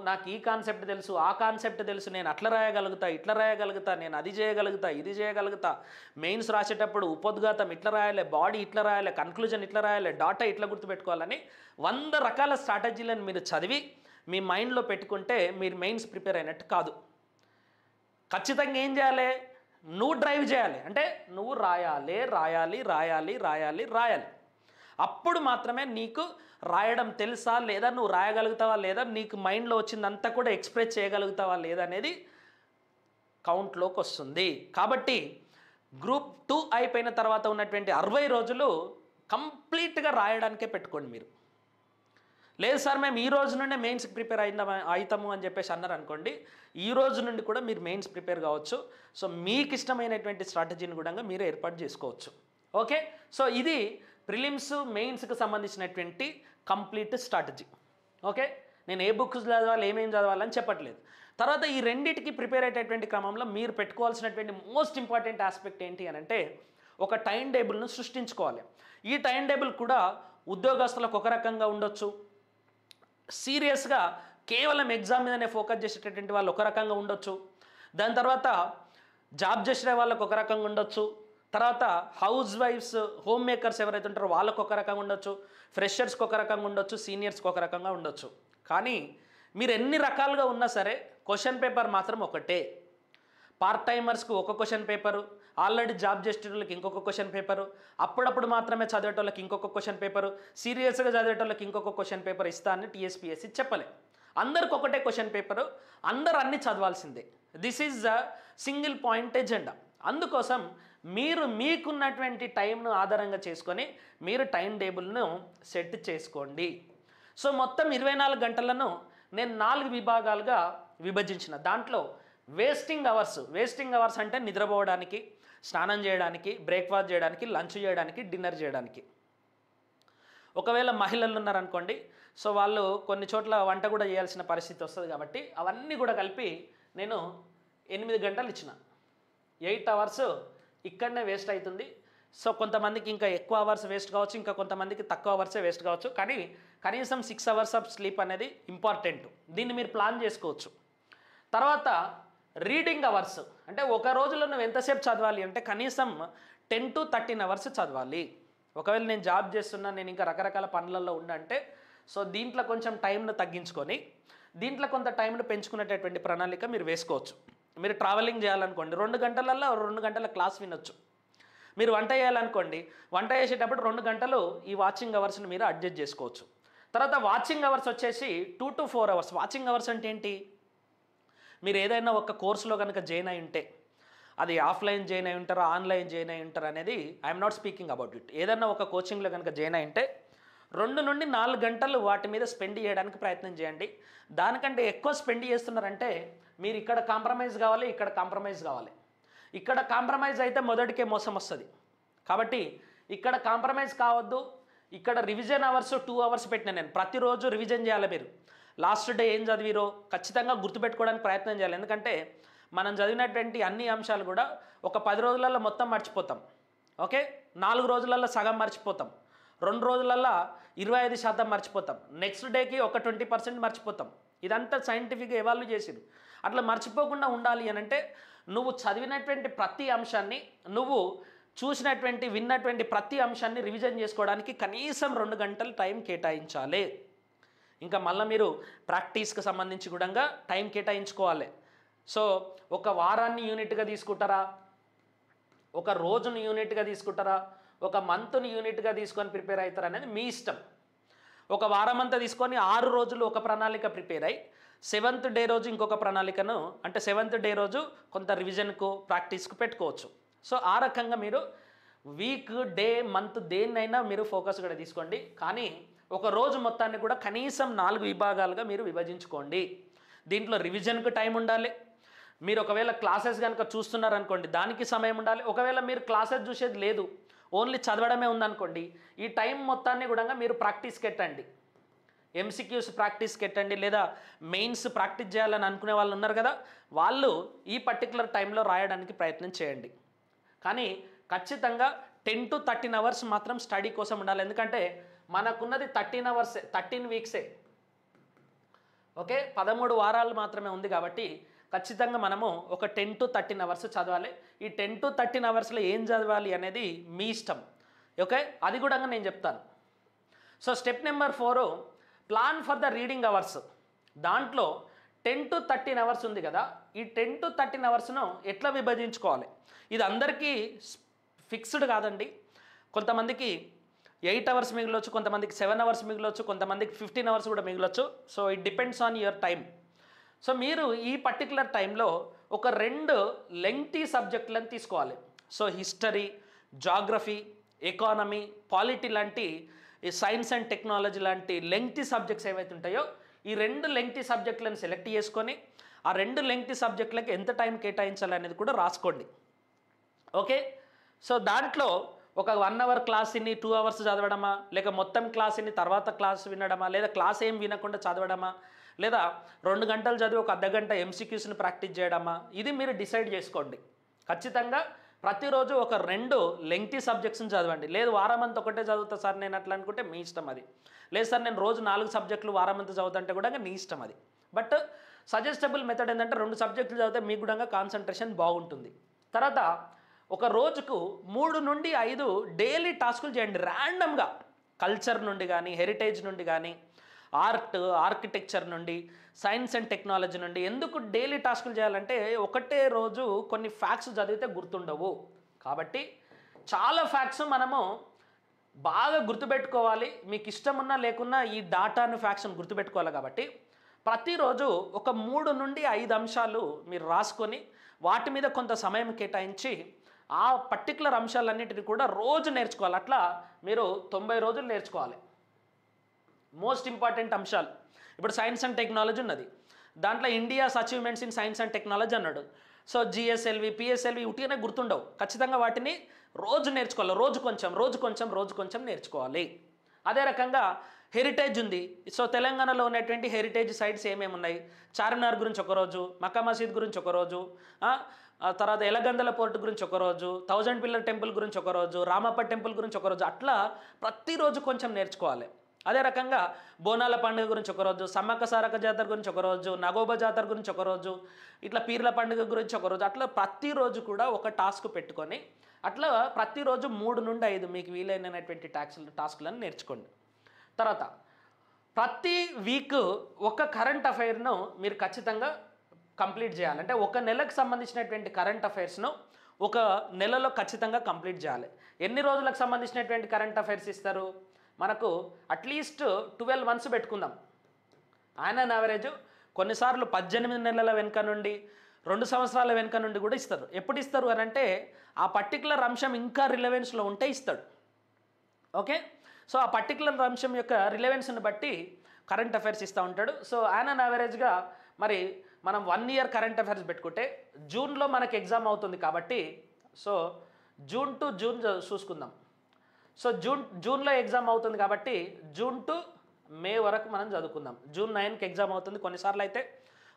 నాకు ఈ కాన్సెప్ట్ తెలుసు, ఆ కాన్సెప్ట్ తెలుసు, నేను అట్లా రాయగలుగుతా, ఇట్లా రాయగలుగుతా, నేను అది చేయగలుగుతా, ఇది చేయగలుగుతా. మెయిన్స్ రాసేటప్పుడు ఉపోద్ఘాతం ఇట్లా రాయాలి, బాడీ ఇట్లా రాయాలి, కన్క్లూజన్ ఇట్లా రాయాలి, డాటా ఇట్లా గుర్తుపెట్టుకోవాలని 100 రకాల స్ట్రాటజీలను మీరు చదివి మీ మైండ్లో పెట్టుకుంటే మీరు మెయిన్స్ ప్రిపేర్ అయినట్టు కాదు. ఖచ్చితంగా ఏం చేయాలి, నువ్వు డ్రైవ్ చేయాలి. అంటే నువ్వు రాయాలి రాయాలి రాయాలి రాయాలి రాయాలి. అప్పుడు మాత్రమే నీకు రాయడం తెలుసా లేదా, నువ్వు రాయగలుగుతావా లేదా, నీకు మైండ్లో వచ్చిందంతా కూడా ఎక్స్ప్రెస్ చేయగలుగుతావా లేదా అనేది కౌంట్లోకి వస్తుంది. కాబట్టి గ్రూప్ 2 అయిపోయిన తర్వాత ఉన్నటువంటి 60 రోజులు కంప్లీట్గా రాయడానికే పెట్టుకోండి మీరు. లేదు సార్ మేము ఈ రోజు నుండే మెయిన్స్కి ప్రిపేర్ అవుతాము అని చెప్పేసి అన్నారు అనుకోండి, ఈ రోజు నుండి కూడా మీరు మెయిన్స్ ప్రిపేర్ కావచ్చు. సో మీకు ఇష్టమైనటువంటి స్ట్రాటజీని కూడా మీరు ఏర్పాటు చేసుకోవచ్చు. ఓకే, సో ఇది ప్రిలిమ్స్ మెయిన్స్కి సంబంధించినటువంటి కంప్లీట్ స్ట్రాటజీ. ఓకే, నేను ఏ బుక్స్ చదవాలి ఏమేమి చదవాలని చెప్పట్లేదు. తర్వాత ఈ రెండింటికి ప్రిపేర్ అయ్యేటటువంటి క్రమంలో మీరు పెట్టుకోవాల్సినటువంటి మోస్ట్ ఇంపార్టెంట్ ఆస్పెక్ట్ ఏంటి అని అంటే, ఒక టైం టేబుల్ను సృష్టించుకోవాలి. ఈ టైం టేబుల్ కూడా ఉద్యోగస్తులకు ఒక రకంగా ఉండొచ్చు, సీరియస్గా కేవలం ఎగ్జామ్ మీదనే ఫోకస్ చేసేటటువంటి వాళ్ళు ఒక రకంగా ఉండొచ్చు, దాని తర్వాత జాబ్ చేసే వాళ్ళకు ఒక రకంగా ఉండొచ్చు, తర్వాత హౌస్ వైఫ్స్ హోమ్ మేకర్స్ ఎవరైతే ఉంటారో వాళ్ళకు ఒక రకంగా ఉండొచ్చు, ఫ్రెషర్స్కి ఒక రకంగా ఉండొచ్చు, సీనియర్స్కి ఒక రకంగా ఉండొచ్చు. కానీ మీరు ఎన్ని రకాలుగా ఉన్నా సరే క్వశ్చన్ పేపర్ మాత్రం ఒకటే. పార్ట్ టైమర్స్కి ఒక క్వశ్చన్ పేపరు, ఆల్రెడీ జాబ్ చేసేటోళ్ళకి ఇంకొక క్వశ్చన్ పేపరు, అప్పుడప్పుడు మాత్రమే చదివేటోళ్ళకి ఇంకొక క్వశ్చన్ పేపరు, సీరియస్గా చదివేటోళ్ళకి ఇంకొక క్వశ్చన్ పేపర్ ఇస్తా అని టీఎస్పీఎస్సీ చెప్పలే. అందరికి ఒకటే క్వశ్చన్ పేపరు, అందరు అన్ని చదవాల్సిందే. This is the single point agenda. అందుకోసం మీరు మీకున్నటువంటి టైంను ఆధారంగా చేసుకొని మీరు టైం టేబుల్ను సెట్ చేసుకోండి. సో మొత్తం 24 గంటలను నేను 4 విభాగాలుగా విభజించిన. దాంట్లో వేస్టింగ్ అవర్స్ అంటే నిద్రపోవడానికి, స్నానం చేయడానికి, బ్రేక్ఫాస్ట్ చేయడానికి, లంచ్ చేయడానికి, డిన్నర్ చేయడానికి. ఒకవేళ మహిళలు ఉన్నారనుకోండి, సో వాళ్ళు కొన్ని చోట్ల వంట కూడా చేయాల్సిన పరిస్థితి వస్తుంది. కాబట్టి అవన్నీ కూడా కలిపి నేను 8 గంటలు ఇచ్చిన. 8 అవర్స్ ఇక్కడనే వేస్ట్ అవుతుంది. సో కొంతమందికి ఇంకా ఎక్కువ అవర్స్ వేస్ట్ కావచ్చు, ఇంకా కొంతమందికి తక్కువ అవర్సే వేస్ట్ కావచ్చు. కానీ కనీసం 6 అవర్స్ ఆఫ్ స్లీప్ అనేది ఇంపార్టెంట్. దీన్ని మీరు ప్లాన్ చేసుకోవచ్చు. తర్వాత రీడింగ్ అవర్స్ అంటే ఒక రోజులో నువ్వు ఎంతసేపు చదవాలి అంటే కనీసం 10 to 13 అవర్స్ చదవాలి. ఒకవేళ నేను జాబ్ చేస్తున్నా, నేను ఇంకా రకరకాల పనులలో ఉండంటే సో దీంట్లో కొంచెం టైంను తగ్గించుకొని దీంట్లో కొంత టైంను పెంచుకునేటటువంటి ప్రణాళిక మీరు వేసుకోవచ్చు. మీరు ట్రావెలింగ్ చేయాలనుకోండి 2 గంటలలో 2 గంటల క్లాస్ వినొచ్చు. మీరు వంట చేయాలనుకోండి, వంట చేసేటప్పుడు 2 గంటలు ఈ వాచింగ్ అవర్స్ని మీరు అడ్జస్ట్ చేసుకోవచ్చు. తర్వాత వాచింగ్ అవర్స్ వచ్చేసి 2 to 4 అవర్స్. వాచింగ్ అవర్స్ అంటే ఏంటి, మీరు ఏదైనా ఒక కోర్సులో కనుక జాయిన్ అయి ఉంటే, అది ఆఫ్లైన్ జాయిన్ అయి ఉంటారా ఆన్లైన్ జాయిన్ అయి ఉంటారా అనేది I'm not speaking about it. ఏదైనా ఒక కోచింగ్లో కనుక జాయిన్ అయి ఉంటే 2 నుండి 4 గంటలు వాటి మీద స్పెండ్ చేయడానికి ప్రయత్నం చేయండి. దానికంటే ఎక్కువ స్పెండ్ చేస్తున్నారంటే మీరు ఇక్కడ కాంప్రమైజ్ కావాలి, ఇక్కడ కాంప్రమైజ్ కావాలి. ఇక్కడ కాంప్రమైజ్ అయితే మొదటికే మోసం వస్తుంది. కాబట్టి ఇక్కడ కాంప్రమైజ్ కావద్దు. ఇక్కడ రివిజన్ అవర్స్ 2 అవర్స్ పెట్టిన నేను. ప్రతిరోజు రివిజన్ చేయాలి. మీరు లాస్ట్ డే ఏం చదివిరో ఖచ్చితంగా గుర్తుపెట్టుకోవడానికి ప్రయత్నం చేయాలి. ఎందుకంటే మనం చదివినటువంటి అన్ని అంశాలు కూడా ఒక 10 రోజులలో మొత్తం మర్చిపోతాం. ఓకే, 4 రోజులలో సగం మర్చిపోతాం, 2 రోజులలో 25% మర్చిపోతాం, నెక్స్ట్ డేకి ఒక 20% మర్చిపోతాం. ఇదంతా సైంటిఫిక్గా ఎవాల్వ్ చేసిరు. అట్లా మర్చిపోకుండా ఉండాలి అని అంటే నువ్వు చదివినటువంటి ప్రతి అంశాన్ని, నువ్వు చూసినటువంటి విన్నటువంటి ప్రతి అంశాన్ని రివిజన్ చేసుకోవడానికి కనీసం 2 గంటలు టైం కేటాయించాలి. ఇంకా మళ్ళీ మీరు ప్రాక్టీస్కి సంబంధించి కూడా టైం కేటాయించుకోవాలి. సో ఒక వారాన్ని యూనిట్గా తీసుకుంటారా, ఒక రోజుని యూనిట్గా తీసుకుంటారా, ఒక మంత్ని యూనిట్గా తీసుకొని ప్రిపేర్ అవుతారు అనేది మీ ఇష్టం. ఒక వారం అంతా తీసుకొని 6 రోజులు ఒక ప్రణాళిక ప్రిపేర్ అయ్యి 7th డే రోజు ఇంకొక ప్రణాళికను, అంటే 7th డే రోజు కొంత రివిజన్కు ప్రాక్టీస్కు పెట్టుకోవచ్చు. సో ఆ రకంగా మీరు వీక్, డే, మంత్ దేన్నైనా మీరు ఫోకస్ కూడా తీసుకోండి. కానీ ఒక రోజు మొత్తాన్ని కూడా కనీసం 4 విభాగాలుగా మీరు విభజించుకోండి. దీంట్లో రివిజన్కు టైం ఉండాలి. మీరు ఒకవేళ క్లాసెస్ కనుక చూస్తున్నారనుకోండి, దానికి సమయం ఉండాలి. ఒకవేళ మీరు క్లాసెస్ చూసేది లేదు, ఓన్లీ చదవడమే ఉందనుకోండి, ఈ టైం మొత్తాన్ని కూడా మీరు ప్రాక్టీస్కి ఎట్టండి. ఎంసీక్యూస్ ప్రాక్టీస్కి ఎట్టండి, లేదా మెయిన్స్ ప్రాక్టీస్ చేయాలని అనుకునే వాళ్ళు ఉన్నారు కదా, వాళ్ళు ఈ పర్టికులర్ టైంలో రాయడానికి ప్రయత్నం చేయండి. కానీ ఖచ్చితంగా 10 to 13 అవర్స్ మాత్రం స్టడీ కోసం ఉండాలి. ఎందుకంటే మనకున్నది 13 అవర్సే, 13 వీక్సే. ఓకే, 13 వారాలు మాత్రమే ఉంది. కాబట్టి ఖచ్చితంగా మనము ఒక 10 to 13 అవర్స్ చదవాలి. ఈ 10 to 13 అవర్స్లో ఏం చదవాలి అనేది మీ ఇష్టం. ఓకే, అది కూడా నేను చెప్తాను. So step number 4, plan for the reading hours. దాంట్లో 10 to 13 అవర్స్ ఉంది కదా, ఈ 10 to 13 అవర్స్ను ఎట్లా విభజించుకోవాలి? ఇది అందరికీ ఫిక్స్డ్ కాదండి. కొంతమందికి 8 అవర్స్ మిగిలొచ్చు, కొంతమందికి 7 అవర్స్ మిగిలొచ్చు, కొంతమందికి 15 అవర్స్ కూడా మిగిలొచ్చు. So it depends on your time. So మీరు ఈ పర్టికులర్ టైంలో ఒక 2 లెంగ్తీ సబ్జెక్టులను తీసుకోవాలి. So history, geography, economy, polity లాంటి సైన్స్ అండ్ టెక్నాలజీ లాంటి లెంగ్తీ సబ్జెక్ట్స్ ఏవైతే ఉంటాయో ఈ 2 లెంగ్తీ సబ్జెక్టులను సెలెక్ట్ చేసుకొని ఆ 2 లెంగ్తీ సబ్జెక్టులకు ఎంత టైం కేటాయించాలనేది కూడా రాసుకోండి. ఓకే, సో దాంట్లో ఒక 1 అవర్ క్లాస్ని 2 అవర్స్ చదవడమా, లేక మొత్తం క్లాస్ని తర్వాత క్లాస్ వినడమా, లేదా క్లాస్ ఏం వినకుండా చదవడమా, లేదా 2 గంటలు చదివి ఒక అర్ధగంట ఎంసీక్యూస్ని ప్రాక్టీస్ చేయడమా, ఇది మీరు డిసైడ్ చేసుకోండి. ఖచ్చితంగా ప్రతిరోజు ఒక 2 లెంగ్తీ సబ్జెక్ట్స్ని చదవండి. లేదు వారమంతా ఒకటే చదువుతా సార్ నేను అట్లా అనుకుంటే మీ ఇష్టం అది. లేదు సార్ నేను రోజు 4 సబ్జెక్టులు వారమంతా చదువుతుంటే కూడా నీ ఇష్టం అది. బట్ సజెస్టబుల్ మెథడ్ ఏంటంటే 2 సబ్జెక్టులు చదివితే మీకు కూడా కాన్సన్ట్రేషన్ బాగుంటుంది. తర్వాత ఒక రోజుకు 3 నుండి 5 డైలీ టాస్కులు చేయండి ర్యాండమ్గా. కల్చర్ నుండి కానీ, హెరిటేజ్ నుండి కానీ, ఆర్ట్, ఆర్కిటెక్చర్ నుండి, సైన్స్ అండ్ టెక్నాలజీ నుండి. ఎందుకు డైలీ టాస్కులు చేయాలంటే ఒకటే రోజు కొన్ని ఫ్యాక్ట్స్ చదివితే గుర్తుండవు. కాబట్టి చాలా ఫ్యాక్ట్స్ మనము బాగా గుర్తుపెట్టుకోవాలి. మీకు ఇష్టం ఉన్నా లేకున్నా ఈ డాటాను, ఫ్యాక్ట్స్ని గుర్తుపెట్టుకోవాలి. కాబట్టి ప్రతిరోజు ఒక 3 నుండి 5 అంశాలు మీరు రాసుకొని వాటి మీద కొంత సమయం కేటాయించి ఆ పర్టికులర్ అంశాలన్నింటినీ కూడా రోజు నేర్చుకోవాలి. అట్లా మీరు 90 రోజులు నేర్చుకోవాలి. మోస్ట్ ఇంపార్టెంట్ అంశాలు ఇప్పుడు సైన్స్ అండ్ టెక్నాలజీ ఉన్నది, దాంట్లో India's achievements in science and technology అన్నాడు. సో జిఎస్ఎల్వి, పిఎస్ఎల్వి ఉట్టిగానే గుర్తుండవు. ఖచ్చితంగా వాటిని రోజు నేర్చుకోవాలి. రోజు కొంచెం నేర్చుకోవాలి. అదే రకంగా హెరిటేజ్ ఉంది. సో తెలంగాణలో ఉన్నటువంటి హెరిటేజ్ సైట్స్ ఏమేమి ఉన్నాయి, చార్మినార్ గురించి ఒకరోజు, మక్కా మసీద్ గురించి ఒకరోజు, తర్వాత ఎలగందల పోర్టు గురించి ఒకరోజు, 1000 పిల్లర్ టెంపుల్ గురించి ఒకరోజు, రామప్ప టెంపుల్ గురించి ఒకరోజు, అట్లా ప్రతిరోజు కొంచెం నేర్చుకోవాలి. అదే రకంగా బోనాల పండుగ గురించి ఒకరోజు, సమ్మక్క సారక్క జాతర గురించి ఒకరోజు, నగోబా జాతర గురించి ఒకరోజు, ఇట్లా పీర్ల పండుగ గురించి ఒకరోజు, అట్లా ప్రతిరోజు కూడా ఒక టాస్క్ పెట్టుకొని అట్లా ప్రతిరోజు 3 నుండి 5 మీకు వీలైనటువంటి టాస్క్లను నేర్చుకోండి. తర్వాత ప్రతి వీక్ ఒక కరెంట్ అఫైర్ను మీరు ఖచ్చితంగా కంప్లీట్ చేయాలి. అంటే ఒక నెలకు సంబంధించినటువంటి కరెంట్ అఫైర్స్ను ఒక నెలలో ఖచ్చితంగా కంప్లీట్ చేయాలి. ఎన్ని రోజులకు సంబంధించినటువంటి కరెంట్ అఫైర్స్ ఇస్తారు? మనకు అట్లీస్ట్ 12 months పెట్టుకుందాం. ఆన్ యావరేజ్ కొన్నిసార్లు 18 నెలల వెనుక నుండి, 2 సంవత్సరాల వెనుక నుండి కూడా ఇస్తారు. ఎప్పుడు ఇస్తారు అని అంటే ఆ పర్టికులర్ అంశం ఇంకా రిలవెన్స్లో ఉంటే ఇస్తాడు. ఓకే, సో ఆ పర్టికులర్ అంశం యొక్క రిలవెన్స్ని బట్టి కరెంట్ అఫైర్స్ ఇస్తూ ఉంటాడు. సో ఆన్ యావరేజ్గా మరి మనం 1 year కరెంట్ అఫైర్స్ పెట్టుకుంటే జూన్లో మనకి ఎగ్జామ్ అవుతుంది కాబట్టి సో జూన్ టు జూన్ చూసుకుందాం. సో జూన్లో ఎగ్జామ్ అవుతుంది కాబట్టి జూన్ టు మే వరకు మనం చదువుకుందాం. June 9కి ఎగ్జామ్ అవుతుంది. కొన్నిసార్లు అయితే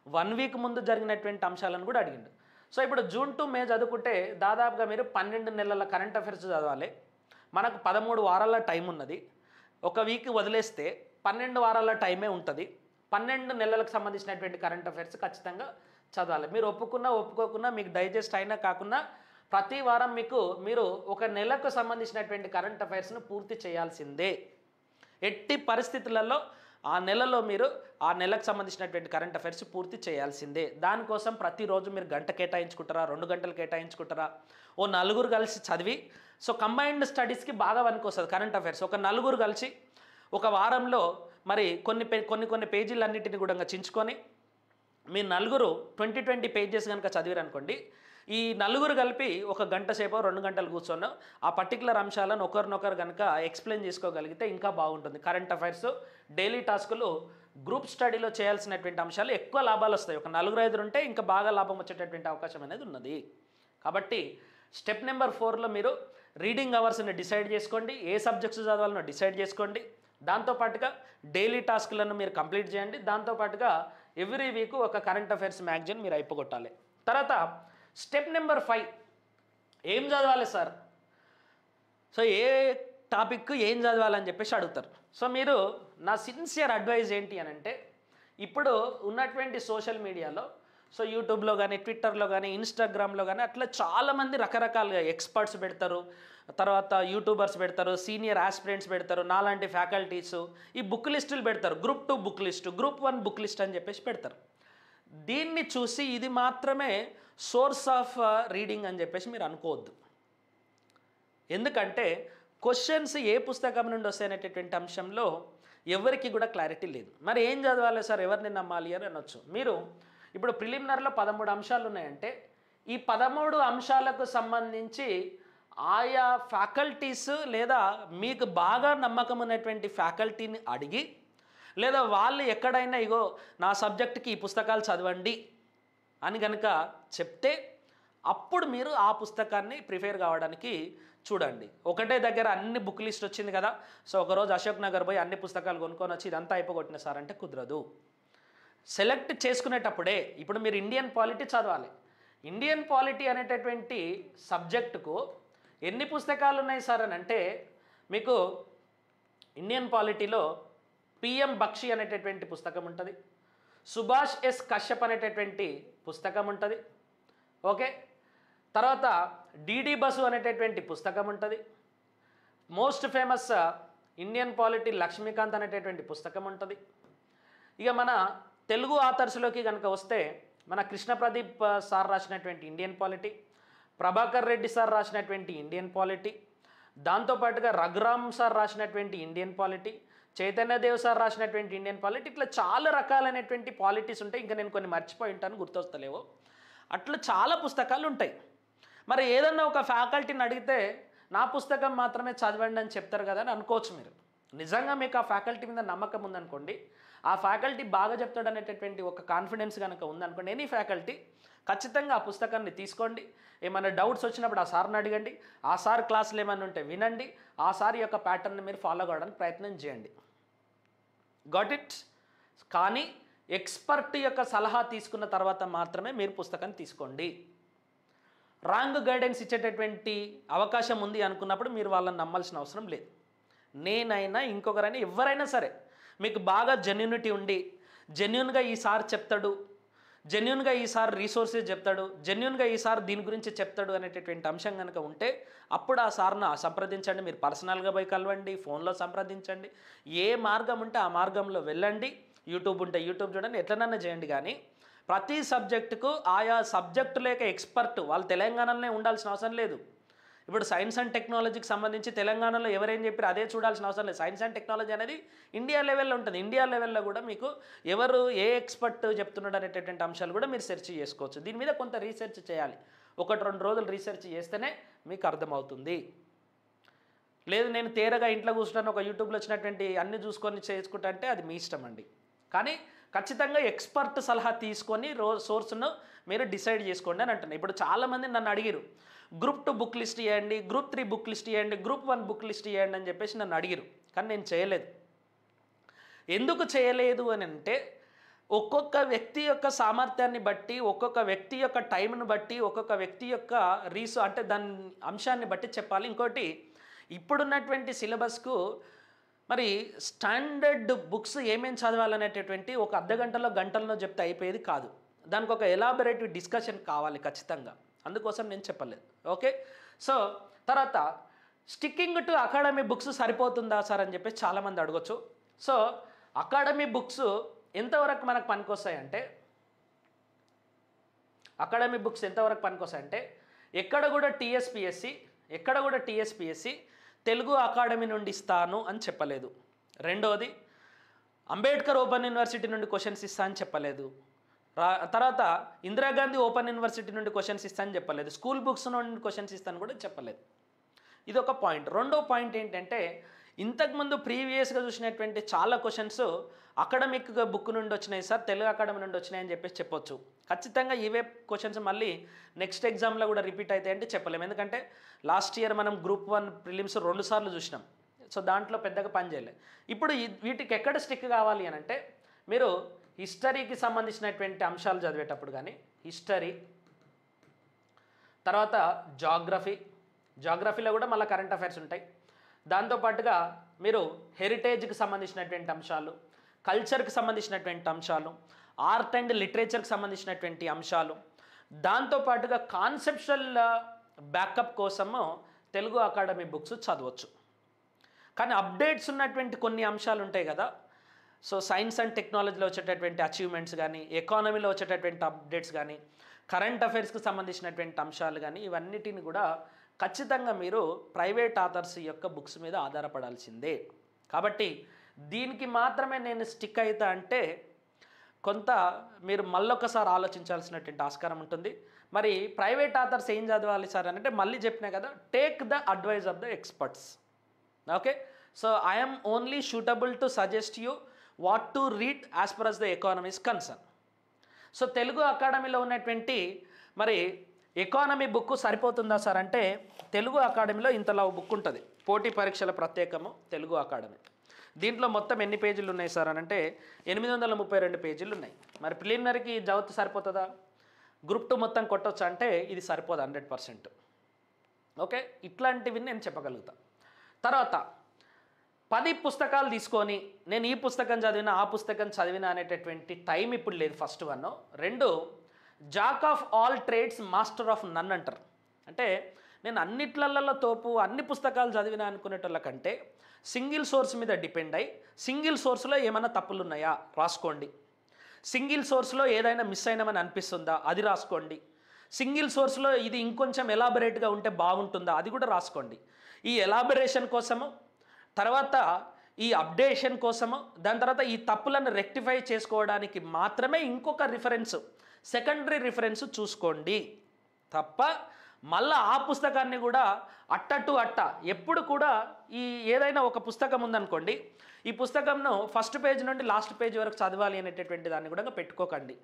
1 week ముందు జరిగినటువంటి అంశాలను కూడా అడిగిండు. సో ఇప్పుడు జూన్ టు మే చదువుకుంటే దాదాపుగా మీరు 12 నెలల కరెంట్ అఫైర్స్ చదవాలి. మనకు 13 వారాల టైం ఉన్నది. ఒక వీక్ వదిలేస్తే 12 వారాల టైమే ఉంటుంది. 12 నెలలకు సంబంధించినటువంటి కరెంట్ అఫైర్స్ ఖచ్చితంగా చదవాలి. మీరు ఒప్పుకున్నా ఒప్పుకోకున్నా మీకు డైజెస్ట్ అయినా కాకుండా ప్రతి వారం మీరు ఒక నెలకు సంబంధించినటువంటి కరెంట్ అఫైర్స్ను పూర్తి చేయాల్సిందే. ఎట్టి పరిస్థితులలో ఆ నెలలో మీరు ఆ నెలకు సంబంధించినటువంటి కరెంట్ అఫైర్స్ పూర్తి చేయాల్సిందే. దానికోసం ప్రతిరోజు మీరు గంట కేటాయించుకుంటారా, 2 గంటలు కేటాయించుకుంటారా, ఓ 4 కలిసి చదివి సో కంబైన్డ్ స్టడీస్కి బాగా వనుకొస్తుంది కరెంట్ అఫైర్స్. ఒక 4 కలిసి ఒక వారంలో మరి కొన్ని పేజీలన్నింటినీ కూడా చించుకొని మీ 20 pages కనుక చదివారనుకోండి, ఈ 4 కలిపి ఒక గంట సేపు 2 గంటలు కూర్చొని ఆ పర్టికులర్ అంశాలను ఒకరినొకరు కనుక ఎక్స్ప్లెయిన్ చేసుకోగలిగితే ఇంకా బాగుంటుంది. కరెంట్ అఫైర్స్, డైలీ టాస్కులు, గ్రూప్ స్టడీలో చేయాల్సినటువంటి అంశాలు ఎక్కువ లాభాలు వస్తాయి. ఒక 4-5 ఉంటే ఇంకా బాగా లాభం వచ్చేటటువంటి అవకాశం అనేది ఉన్నది. కాబట్టి స్టెప్ నెంబర్ 4లో మీరు రీడింగ్ అవర్స్ని డిసైడ్ చేసుకోండి, ఏ సబ్జెక్ట్స్ చదవాలనో డిసైడ్ చేసుకోండి. దాంతోపాటుగా డైలీ టాస్క్లను మీరు కంప్లీట్ చేయండి. దాంతోపాటుగా ఎవ్రీ వీక్ ఒక కరెంట్ అఫైర్స్ మ్యాగజైన్ మీరు అయిపోగొట్టాలి. తర్వాత స్టెప్ నెంబర్ 5 ఏం చదవాలి సార్, సో ఏ టాపిక్ ఏం చదవాలని చెప్పేసి అడుగుతారు. సో మీరు నా సిన్సియర్ అడ్వైజ్ ఏంటి అని అంటే ఇప్పుడు ఉన్నటువంటి సోషల్ మీడియాలో సో యూట్యూబ్లో కానీ, ట్విట్టర్లో కానీ, ఇన్స్టాగ్రామ్లో కానీ అట్లా చాలామంది రకరకాలుగా ఎక్స్పర్ట్స్ పెడతారు, తర్వాత యూట్యూబర్స్ పెడతారు, సీనియర్ ఆస్పిరెంట్స్ పెడతారు, నాలాంటి ఫ్యాకల్టీస్ ఈ బుక్ లిస్టులు పెడతారు. Group 2 book list, group 1 book list అని చెప్పేసి పెడతారు. దీన్ని చూసి ఇది మాత్రమే సోర్స్ ఆఫ్ రీడింగ్ అని చెప్పేసి మీరు అనుకోవద్దు. ఎందుకంటే క్వశ్చన్స్ ఏ పుస్తకం నుండి వస్తాయనేటటువంటి అంశంలో ఎవరికి కూడా క్లారిటీ లేదు. మరి ఏం చదవాలి సార్, ఎవరిని నమ్మాలి అని అనొచ్చు. మీరు ఇప్పుడు ప్రిలిమినరీలో 13 అంశాలు ఉన్నాయంటే ఈ 13 అంశాలకు సంబంధించి ఆయా ఫ్యాకల్టీస్ లేదా మీకు బాగా నమ్మకం ఉన్నటువంటి ఫ్యాకల్టీని అడిగి, లేదా వాళ్ళు ఎక్కడైనా ఇగో నా సబ్జెక్ట్కి ఈ పుస్తకాలు చదవండి అని కనుక చెప్తే అప్పుడు మీరు ఆ పుస్తకాన్ని ప్రిఫేర్ కావడానికి చూడండి. ఒకటే దగ్గర అన్ని బుక్ లిస్ట్ వచ్చింది కదా, సో ఒకరోజు అశోక్ నగర్ పోయి అన్ని పుస్తకాలు కొనుక్కొని వచ్చి ఇదంతా అయిపోగొట్టిన సార్ అంటే కుదరదు. సెలెక్ట్ చేసుకునేటప్పుడే ఇప్పుడు మీరు ఇండియన్ పాలిటీ చదవాలి. ఇండియన్ పాలిటీ అనేటటువంటి సబ్జెక్టుకు ఎన్ని పుస్తకాలు ఉన్నాయి సార్ అని అంటే మీకు ఇండియన్ పాలిటీలో పిఎం బక్షి అనేటటువంటి పుస్తకం ఉంటుంది, సుభాష్ ఎస్ కశ్యప్ అనేటటువంటి పుస్తకం ఉంటుంది, ఓకే. తర్వాత డిడి బసు అనేటటువంటి పుస్తకం ఉంటుంది. Most famous Indian polity Laxmikanth అనేటటువంటి పుస్తకం ఉంటుంది. ఇక మన తెలుగు ఆథర్స్లోకి కనుక వస్తే మన కృష్ణ ప్రదీప్ సార్ రాసినటువంటి Indian polity, Prabhakar Reddy sir రాసినటువంటి ఇండియన్ పాలిటీ, దాంతోపాటుగా రఘురామ్ సార్ రాసినటువంటి ఇండియన్ పాలిటీ, చైతన్యదేవ్ సార్ రాసినటువంటి ఇండియన్ పాలిటీ, ఇట్లా చాలా రకాలైనటువంటి పాలిటీస్ ఉంటాయి. ఇంకా నేను కొన్ని మర్చిపోయి ఉంటాను, గుర్తొస్తలేవో. అట్లా చాలా పుస్తకాలు ఉంటాయి. మరి ఏదన్నా ఒక ఫ్యాకల్టీని అడిగితే నా పుస్తకం మాత్రమే చదవండి అని చెప్తారు కదా అని అనుకోవచ్చు మీరు. నిజంగా మీకు ఆ ఫ్యాకల్టీ మీద నమ్మకం ఉందనుకోండి, ఆ ఫ్యాకల్టీ బాగా చెప్తాడు అనేటటువంటి ఒక కాన్ఫిడెన్స్ కనుక ఉందనుకోండి, ఎనీ ఫ్యాకల్టీ ఖచ్చితంగా ఆ పుస్తకాన్ని తీసుకోండి. ఏమైనా డౌట్స్ వచ్చినప్పుడు ఆ సార్ని అడగండి, ఆ సార్ క్లాసులు ఏమైనా ఉంటే వినండి, ఆ సార్ యొక్క ప్యాటర్న్ని మీరు ఫాలో కావడానికి ప్రయత్నం చేయండి. Got it. కానీ ఎక్స్పర్ట్ యొక్క సలహా తీసుకున్న తర్వాత మాత్రమే మీరు పుస్తకాన్ని తీసుకోండి. రాంగ్ గైడెన్స్ ఇచ్చేటటువంటి అవకాశం ఉంది అనుకున్నప్పుడు మీరు వాళ్ళని నమ్మాల్సిన అవసరం లేదు. నేనైనా ఇంకొకరైనా ఎవరైనా సరే మీకు బాగా జెన్యూనిటీ ఉండి జెన్యూన్గా ఈ సార్ చెప్తాడు, జెన్యూన్గా ఈ సార్ రీసోర్సెస్ చెప్తాడు, జెన్యూన్గా ఈ సార్ దీని గురించి చెప్తాడు అనేటటువంటి అంశం కనుక ఉంటే అప్పుడు ఆ సార్ను సంప్రదించండి. మీరు పర్సనల్గా పోయి కలవండి, ఫోన్లో సంప్రదించండి, ఏ మార్గం ఉంటే ఆ మార్గంలో వెళ్ళండి. యూట్యూబ్ ఉంటే యూట్యూబ్ చూడండి, ఎట్లనన్నా చేయండి. కానీ ప్రతి సబ్జెక్టుకు ఆయా సబ్జెక్టు లేక ఎక్స్పర్ట్ వాళ్ళు తెలంగాణలోనే ఉండాల్సిన అవసరం లేదు. ఇప్పుడు సైన్స్ అండ్ టెక్నాలజీకి సంబంధించి తెలంగాణలో ఎవరేం చెప్పారు అదే చూడాల్సిన అవసరం లేదు. సైన్స్ అండ్ టెక్నాలజీ అనేది ఇండియా లెవెల్లో ఉంటుంది. ఇండియా లెవెల్లో కూడా మీకు ఎవరు ఏ ఎక్స్పర్ట్ చెప్తున్నాడు అనేటటువంటి అంశాలు కూడా మీరు సెర్చ్ చేసుకోవచ్చు. దీని మీద కొంత రీసెర్చ్ చేయాలి. 1-2 రోజులు రీసెర్చ్ చేస్తేనే మీకు అర్థమవుతుంది. లేదు నేను తేరగా ఇంట్లో కూర్చుంటాను, ఒక యూట్యూబ్లో వచ్చినటువంటి అన్ని చూసుకొని చేసుకుంటా అంటే అది మీ ఇష్టం అండి. కానీ ఖచ్చితంగా ఎక్స్పర్ట్ సలహా తీసుకొని సోర్స్ను మీరు డిసైడ్ చేసుకోండి అని అంటున్నాను. ఇప్పుడు చాలామంది నన్ను అడిగిరు, గ్రూప్ 2 బుక్ లిస్ట్ ఇవ్వండి, గ్రూప్ 3 బుక్ లిస్ట్ ఇవ్వండి, గ్రూప్ 1 బుక్ లిస్ట్ ఇవ్వండి అని చెప్పేసి నన్ను అడిగిరు. కానీ నేను చేయలేదు. ఎందుకు చేయలేదు అని అంటే ఒక్కొక్క వ్యక్తి యొక్క సామర్థ్యాన్ని బట్టి, ఒక్కొక్క వ్యక్తి యొక్క టైంను బట్టి, ఒక్కొక్క వ్యక్తి యొక్క అంటే దాని అంశాన్ని బట్టి చెప్పాలి. ఇంకోటి ఇప్పుడున్నటువంటి సిలబస్కు మరి స్టాండర్డ్ బుక్స్ ఏమేమి చదవాలనేటటువంటి ఒక అర్ధగంటలో గంటల్లో చెప్తే అయిపోయేది కాదు. దానికి ఒక ఎలాబొరేటివ్ డిస్కషన్ కావాలి ఖచ్చితంగా. అందుకోసం నేను చెప్పలేదు. ఓకే. సో తర్వాత స్టిక్కింగ్ టు అకాడమీ బుక్స్ సరిపోతుందా సార్ అని చెప్పేసి చాలామంది అడగచ్చు. సో అకాడమీ బుక్స్ ఎంతవరకు మనకు పనికొస్తాయంటే ఎక్కడ కూడా టీఎస్పిఎస్సి తెలుగు అకాడమీ నుండి ఇస్తాను అని చెప్పలేదు. రెండోది అంబేద్కర్ ఓపెన్ యూనివర్సిటీ నుండి క్వశ్చన్స్ ఇస్తా అని చెప్పలేదు. తర్వాత ఇందిరాగాంధీ ఓపెన్ యూనివర్సిటీ నుండి క్వశ్చన్స్ ఇస్తా అని చెప్పలేదు. స్కూల్ బుక్స్ నుండి క్వశ్చన్స్ ఇస్తాను కూడా చెప్పలేదు. ఇది ఒక పాయింట్. రెండో పాయింట్ ఏంటంటే ఇంతకుముందు ప్రీవియస్గా చూసినటువంటి చాలా క్వశ్చన్స్ అకాడమిక్ బుక్ నుండి వచ్చినాయి సార్, తెలుగు అకాడమీ నుండి వచ్చినాయి అని చెప్పేసి చెప్పొచ్చు. ఖచ్చితంగా ఇవే క్వశ్చన్స్ మళ్ళీ నెక్స్ట్ ఎగ్జామ్లో కూడా రిపీట్ అవుతాయి అంటే చెప్పలేము. ఎందుకంటే లాస్ట్ ఇయర్ మనం గ్రూప్ 1 ప్రిలిమ్స్ 2 సార్లు చూసినాం. సో దాంట్లో పెద్దగా పని చేయలేదు. ఇప్పుడు వీటికి ఎక్కడ స్టిక్ కావాలి అని అంటే మీరు హిస్టరీకి సంబంధించినటువంటి అంశాలు చదివేటప్పుడు కానీ హిస్టరీ, తర్వాత జాగ్రఫీలో కూడా మళ్ళీ కరెంట్ అఫైర్స్ ఉంటాయి. దాంతోపాటుగా మీరు హెరిటేజ్కి సంబంధించినటువంటి అంశాలు, కల్చర్కి సంబంధించినటువంటి అంశాలు, ఆర్ట్ అండ్ లిటరేచర్కి సంబంధించినటువంటి అంశాలు, దాంతోపాటుగా కాన్సెప్చువల్ బ్యాకప్ కోసము తెలుగు అకాడమీ బుక్స్ చదవచ్చు. కానీ అప్డేట్స్ ఉన్నటువంటి కొన్ని అంశాలు ఉంటాయి కదా, సో సైన్స్ అండ్ టెక్నాలజీలో వచ్చేటటువంటి అచీవ్మెంట్స్ కానీ, ఎకానమీలో వచ్చేటటువంటి అప్డేట్స్ కానీ, కరెంట్ అఫైర్స్కి సంబంధించినటువంటి అంశాలు కానీ, ఇవన్నిటిని కూడా ఖచ్చితంగా మీరు ప్రైవేట్ ఆథర్స్ యొక్క బుక్స్ మీద ఆధారపడాల్సిందే. కాబట్టి దీనికి మాత్రమే నేను స్టిక్ అవుతా అంటే కొంత మీరు మళ్ళొకసారి ఆలోచించాల్సినటువంటి ఆస్కారం ఉంటుంది. మరి ప్రైవేట్ ఆథర్స్ ఏం చదవాలి సార్ అని అంటే మళ్ళీ చెప్పినా కదా, take the advice of the experts. Okay, so I'm only suitable to suggest you what to read as per as the economy is concern. So Telugu అకాడమీలో ఉన్నటువంటి మరి ఎకానమీ బుక్ సరిపోతుందా సార్ అంటే, తెలుగు అకాడమీలో ఇంతలా బుక్ ఉంటుంది, పోటీ పరీక్షల ప్రత్యేకము తెలుగు అకాడమీ. దీంట్లో మొత్తం ఎన్ని పేజీలు ఉన్నాయి సార్ అని అంటే 832 పేజీలు ఉన్నాయి. మరి ప్రిలిమినరీకి చదివితే సరిపోతుందా? గ్రూప్ 2 మొత్తం కొట్టొచ్చా అంటే ఇది సరిపోదు 100%. ఓకే, ఇట్లాంటివి నేను చెప్పగలుగుతా. తర్వాత 10 పుస్తకాలు తీసుకొని నేను ఈ పుస్తకం చదివినా ఆ పుస్తకం చదివినా అనేటటువంటి టైం ఇప్పుడు లేదు. First 1. 2, jack of all trades master of none అంటారు. అంటే నేను అన్నిట్లలో తోపు, అన్ని పుస్తకాలు చదివినా అనుకునేటోళ్ళ కంటే సింగిల్ సోర్స్ మీద డిపెండ్ అయ్యి సింగిల్ సోర్స్లో ఏమైనా తప్పులు ఉన్నాయా రాసుకోండి, సింగిల్ సోర్స్లో ఏదైనా మిస్ అయినామని అనిపిస్తుందా అది రాసుకోండి, సింగిల్ సోర్స్లో ఇది ఇంకొంచెం ఎలాబరేట్గా ఉంటే బాగుంటుందా అది కూడా రాసుకోండి. ఈ ఎలాబరేషన్ కోసము, తర్వాత ఈ అప్డేషన్ కోసము, దాని తర్వాత ఈ తప్పులను రెక్టిఫై చేసుకోవడానికి మాత్రమే ఇంకొక రిఫరెన్స్, సెకండరీ రిఫరెన్స్ చూసుకోండి తప్ప మళ్ళీ ఆ పుస్తకాన్ని కూడా అట్ట టు అట్ట ఎప్పుడు కూడా ఈ ఏదైనా ఒక పుస్తకం ఉందనుకోండి, ఈ పుస్తకంను ఫస్ట్ పేజ్ నుండి లాస్ట్ పేజ్ వరకు చదవాలి అనేటటువంటి దాన్ని కూడా పెట్టుకోకండి.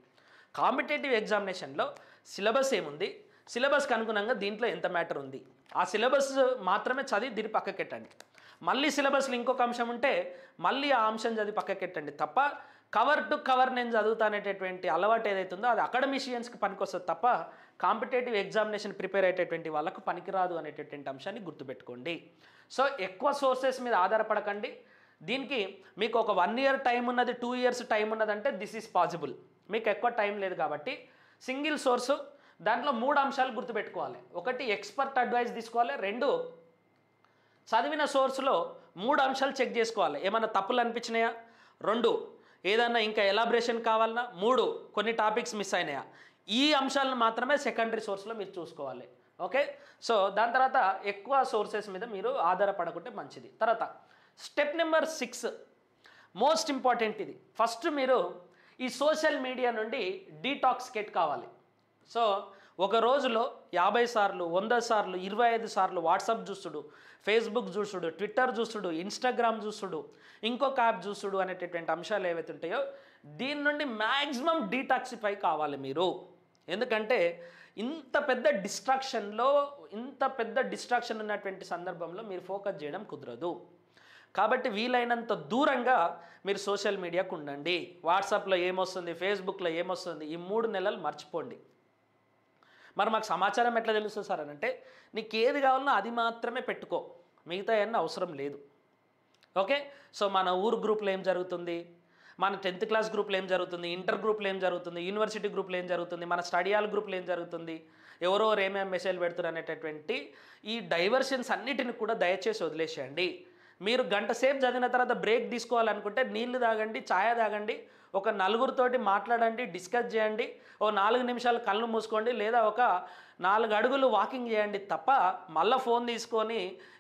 కాంపిటేటివ్ ఎగ్జామినేషన్లో సిలబస్ ఏముంది, సిలబస్కి అనుగుణంగా దీంట్లో ఎంత మ్యాటర్ ఉంది, ఆ సిలబస్ మాత్రమే చదివి దీన్ని పక్కకెట్టండి. మళ్ళీ సిలబస్లో ఇంకొక అంశం ఉంటే మళ్ళీ ఆ అంశం చదివి పక్కకెట్టండి తప్ప కవర్ టు కవర్ నేను చదువుతానేటటువంటి అలవాటు ఏదైతుందో అది అకాడమిషియన్స్కి పనికొస్తుంది తప్ప కాంపిటేటివ్ ఎగ్జామినేషన్ ప్రిపేర్ అయ్యేటటువంటి వాళ్ళకు పనికిరాదు అనేటటువంటి అంశాన్ని గుర్తుపెట్టుకోండి. సో ఎక్కువ సోర్సెస్ మీద ఆధారపడకండి. దీనికి మీకు ఒక 1 year టైం ఉన్నది, 2 years టైం ఉన్నదంటే దిస్ ఈజ్ పాసిబుల్. మీకు ఎక్కువ టైం లేదు కాబట్టి సింగిల్ సోర్సు, దాంట్లో 3 అంశాలు గుర్తుపెట్టుకోవాలి. 1 ఎక్స్పర్ట్ అడ్వైస్ తీసుకోవాలి, 2 చదివిన సోర్స్లో 3 అంశాలు చెక్ చేసుకోవాలి, ఏమైనా తప్పులు అనిపించినాయా, 2 ఏదన్నా ఇంకా ఎలాబరేషన్ కావాలన్నా, 3 కొన్ని టాపిక్స్ మిస్ అయినాయా, ఈ అంశాలను మాత్రమే సెకండరీ సోర్స్లో మీరు చూసుకోవాలి. ఓకే, సో దాని తర్వాత ఎక్కువ సోర్సెస్ మీద మీరు ఆధారపడకుంటే మంచిది. తర్వాత స్టెప్ నెంబర్ 6 మోస్ట్ ఇంపార్టెంట్. ఇది ఫస్ట్ మీరు ఈ సోషల్ మీడియా నుండి డీటాక్సికేట్ కావాలి. సో ఒక రోజులో 50 సార్లు, 100 సార్లు, 25 సార్లు వాట్సాప్ చూస్తుడు, ఫేస్బుక్ చూసుడు, ట్విట్టర్ చూసుడు, ఇన్స్టాగ్రామ్ చూసుడు, ఇంకొక యాప్ చూసుడు అనేటటువంటి అంశాలు ఏవైతే ఉంటాయో దీని నుండి మ్యాక్సిమం డీటాక్సిఫై కావాలి మీరు. ఎందుకంటే ఇంత పెద్ద డిస్ట్రాక్షన్ ఉన్నటువంటి సందర్భంలో మీరు ఫోకస్ చేయడం కుదరదు. కాబట్టి వీలైనంత దూరంగా మీరు సోషల్ మీడియాకు ఉండండి. వాట్సాప్లో ఏమొస్తుంది, ఫేస్బుక్లో ఏమొస్తుంది, ఈ 3 నెలలు మర్చిపోండి. మరి మాకు సమాచారం ఎట్లా తెలుస్తుంది సార్ అని అంటే, నీకు ఏది కావాలన్నా అది మాత్రమే పెట్టుకో, మిగతా ఏమన్నా అవసరం లేదు. ఓకే, సో మన ఊరు గ్రూప్లో ఏం జరుగుతుంది, మన 10th క్లాస్ గ్రూప్లో ఏం జరుగుతుంది, ఇంటర్ గ్రూప్లో ఏం జరుగుతుంది, యూనివర్సిటీ గ్రూప్లో ఏం జరుగుతుంది, మన స్టడీ హాల్ గ్రూప్లో ఏం జరుగుతుంది, ఎవరెవరు ఏమేమి మెసేజ్లు పెడుతున్నారు అనేటటువంటి ఈ డైవర్షన్స్ అన్నిటిని కూడా దయచేసి వదిలేసేయండి. మీరు గంట సేపు చదివిన తర్వాత బ్రేక్ తీసుకోవాలనుకుంటే నీళ్లు తాగండి, ఛాయ తాగండి, ఒక 4 మాట్లాడండి, డిస్కస్ చేయండి, ఓ 4 నిమిషాలు కళ్ళు మూసుకోండి, లేదా ఒక 4 అడుగులు వాకింగ్ చేయండి తప్ప మళ్ళీ ఫోన్ తీసుకొని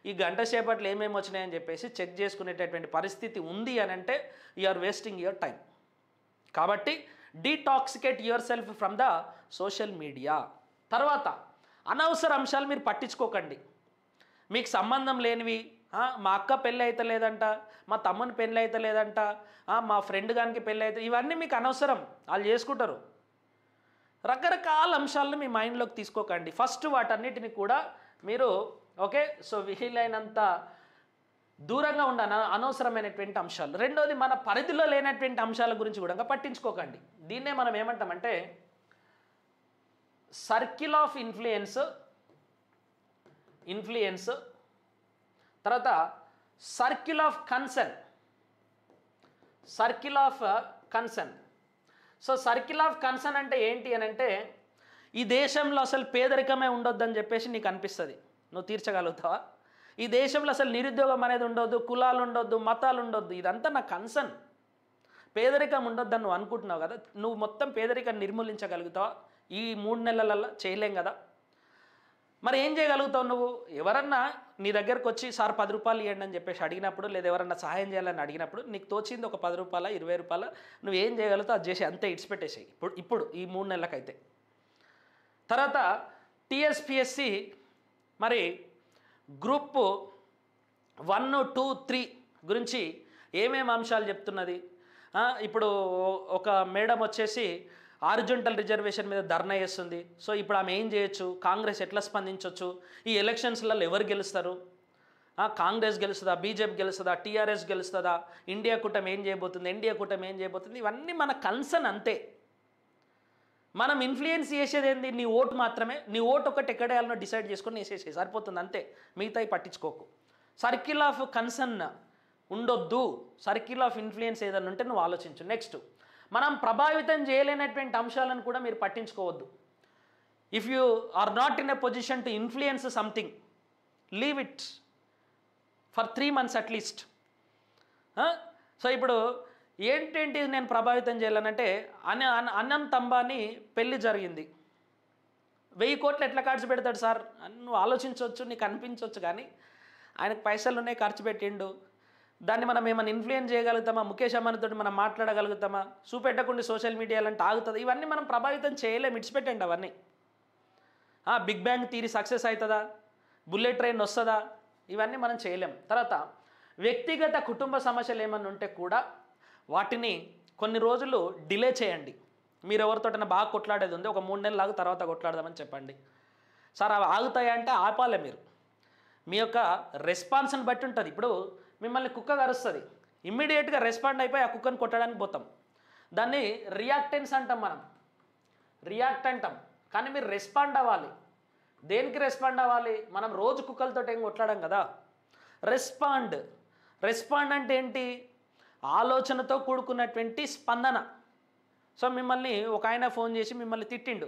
ఈ గంట సేపట్లో ఏమేమి వచ్చినాయని చెప్పేసి చెక్ చేసుకునేటటువంటి పరిస్థితి ఉంది అని అంటే you are wasting your time. కాబట్టి detoxicate yourself from the social media. తర్వాత అనవసర అంశాలు మీరు పట్టించుకోకండి. మీకు సంబంధం లేనివి, మా అక్క పెళ్ళి అయితే లేదంట, మా తమ్ముని పెళ్ళి అయితే లేదంట, మా ఫ్రెండ్ గానికి పెళ్ళి అయితే, ఇవన్నీ మీకు అనవసరం, వాళ్ళు చేసుకుంటారు. రకరకాల అంశాలను మీ మైండ్లోకి తీసుకోకండి. ఫస్ట్ వాటన్నిటిని కూడా మీరు ఓకే, సో వీలైనంత దూరంగా ఉండ అనవసరమైనటువంటి అంశాలు. రెండోది మన పరిధిలో లేనటువంటి అంశాల గురించి కూడా పట్టించుకోకండి. దీన్నే మనం ఏమంటామంటే సర్కిల్ ఆఫ్ ఇన్ఫ్లుయెన్స్, తర్వాత circle of concern. So circle of concern అంటే ఏంటి అని అంటే, ఈ దేశంలో అసలు పేదరికమే ఉండొద్దని చెప్పేసి నీకు అనిపిస్తుంది, నువ్వు తీర్చగలుగుతావా? ఈ దేశంలో అసలు నిరుద్యోగం అనేది ఉండొద్దు, కులాలు ఉండొద్దు, మతాలు ఉండొద్దు, ఇదంతా నా కన్సర్న్. పేదరికం ఉండొద్దని నువ్వు అనుకుంటున్నావు కదా, నువ్వు మొత్తం పేదరికాన్ని నిర్మూలించగలుగుతావా? ఈ 3 నెలలలో చేయలేం కదా. మరి ఏం చేయగలుగుతావు నువ్వు? ఎవరన్నా నీ దగ్గరకు వచ్చి సార్ 10 రూపాయలు ఇవ్వండి అని చెప్పేసి అడిగినప్పుడు, లేదా ఎవరన్నా సహాయం చేయాలని అడిగినప్పుడు నీకు తోచింది ఒక 10 రూపాయల 20 రూపాయల నువ్వు ఏం చేయగలుగుతావు అది చేసి అంతే ఇడిచిపెట్టేసాయి ఇప్పుడు ఈ 3 నెలలకైతే. తర్వాత టీఎస్పిఎస్సి మరి గ్రూప్ 1, 2, 3 గురించి ఏమేమి అంశాలు చెప్తున్నది? ఇప్పుడు ఒక మేడం వచ్చేసి హారిజాంటల్ రిజర్వేషన్ మీద ధర్నా చేస్తుంది. సో ఇప్పుడు ఆమె ఏం చేయొచ్చు? కాంగ్రెస్ ఎట్లా స్పందించవచ్చు? ఈ ఎలక్షన్స్లలో ఎవరు గెలుస్తారు? కాంగ్రెస్ గెలుస్తుందా, బీజేపీ గెలుస్తుందా, టీఆర్ఎస్ గెలుస్తుందా, ఇండియా కూటమి ఏం చేయబోతుంది, ఎన్డీఏ కూటమి ఏం చేయబోతుంది? ఇవన్నీ మన కన్సర్న్ అంతే. మనం ఇన్ఫ్లుయెన్స్ చేసేది ఏంది? నీ ఓటు మాత్రమే. నీ ఓటు ఒకటి ఎక్కడ వేయాలనో డిసైడ్ చేసుకొని వేసేసి సరిపోతుంది అంతే, మిగతాయి పట్టించుకోకు. సర్కిల్ ఆఫ్ కన్సర్న్ ఉండొద్దు, సర్కిల్ ఆఫ్ ఇన్ఫ్లుయెన్స్ ఏదైనా ఉంటే నువ్వు ఆలోచించు. నెక్స్ట్, మనం ప్రభావితం చేయలేనటువంటి అంశాలను కూడా మీరు పట్టించుకోవద్దు. If you are not in a position to influence something, leave it for 3 months at least. So ఇప్పుడు ఏంటేంటి నేను ప్రభావితం చేయాలనంటే, అనంత్ అంబానీ పెళ్ళి జరిగింది, 1000 కోట్లు ఎట్లా ఖర్చు పెడతాడు సార్ అని నువ్వు ఆలోచించవచ్చు, నీకు అనిపించవచ్చు. కానీ ఆయనకు పైసలు ఉన్నాయి, ఖర్చు పెట్టిండు. దాన్ని మనం ఏమైనా ఇన్ఫ్లుయెన్స్ చేయగలుగుతామా? ముఖేష్ అంబానీతో మనం మాట్లాడగలుగుతామా? చూపెట్టకుండా సోషల్ మీడియాలంటే ఆగుతుంది? ఇవన్నీ మనం ప్రభావితం చేయలేము, ఇడిచిపెట్టండి అవన్నీ. బిగ్ బ్యాంగ్ థియరీ సక్సెస్ అవుతుందా? బుల్లెట్ ట్రైన్ వస్తుందా? ఇవన్నీ మనం చేయలేం. తర్వాత వ్యక్తిగత కుటుంబ సమస్యలు ఏమన్నా ఉంటే కూడా వాటిని కొన్ని రోజులు డిలే చేయండి. మీరు ఎవరితోటైనా బాగా కొట్లాడేది ఉంది, ఒక 3 నెలలు ఆగు, తర్వాత కొట్లాడదామని చెప్పండి. సార్ అవి ఆగుతాయంటే ఆపాలే. మీరు మీ యొక్క రెస్పాన్స్ని బట్టి ఉంటుంది. ఇప్పుడు మిమ్మల్ని కుక్క కరుస్తుంది, ఇమ్మీడియట్గా రెస్పాండ్ అయిపోయి ఆ కుక్కను కొట్టడానికి పోతాం, దాన్ని రియాక్టెన్స్ అంటాం, మనం రియాక్ట్ అంటాం. కానీ మీరు రెస్పాండ్ అవ్వాలి. దేనికి రెస్పాండ్ అవ్వాలి? మనం రోజు కుక్కలతో ఏం కొట్లాడాం కదా. రెస్పాండ్ అంటే ఏంటి? ఆలోచనతో కూడుకున్నటువంటి స్పందన. సో మిమ్మల్ని ఒక ఆయన ఫోన్ చేసి మిమ్మల్ని తిట్టిండు,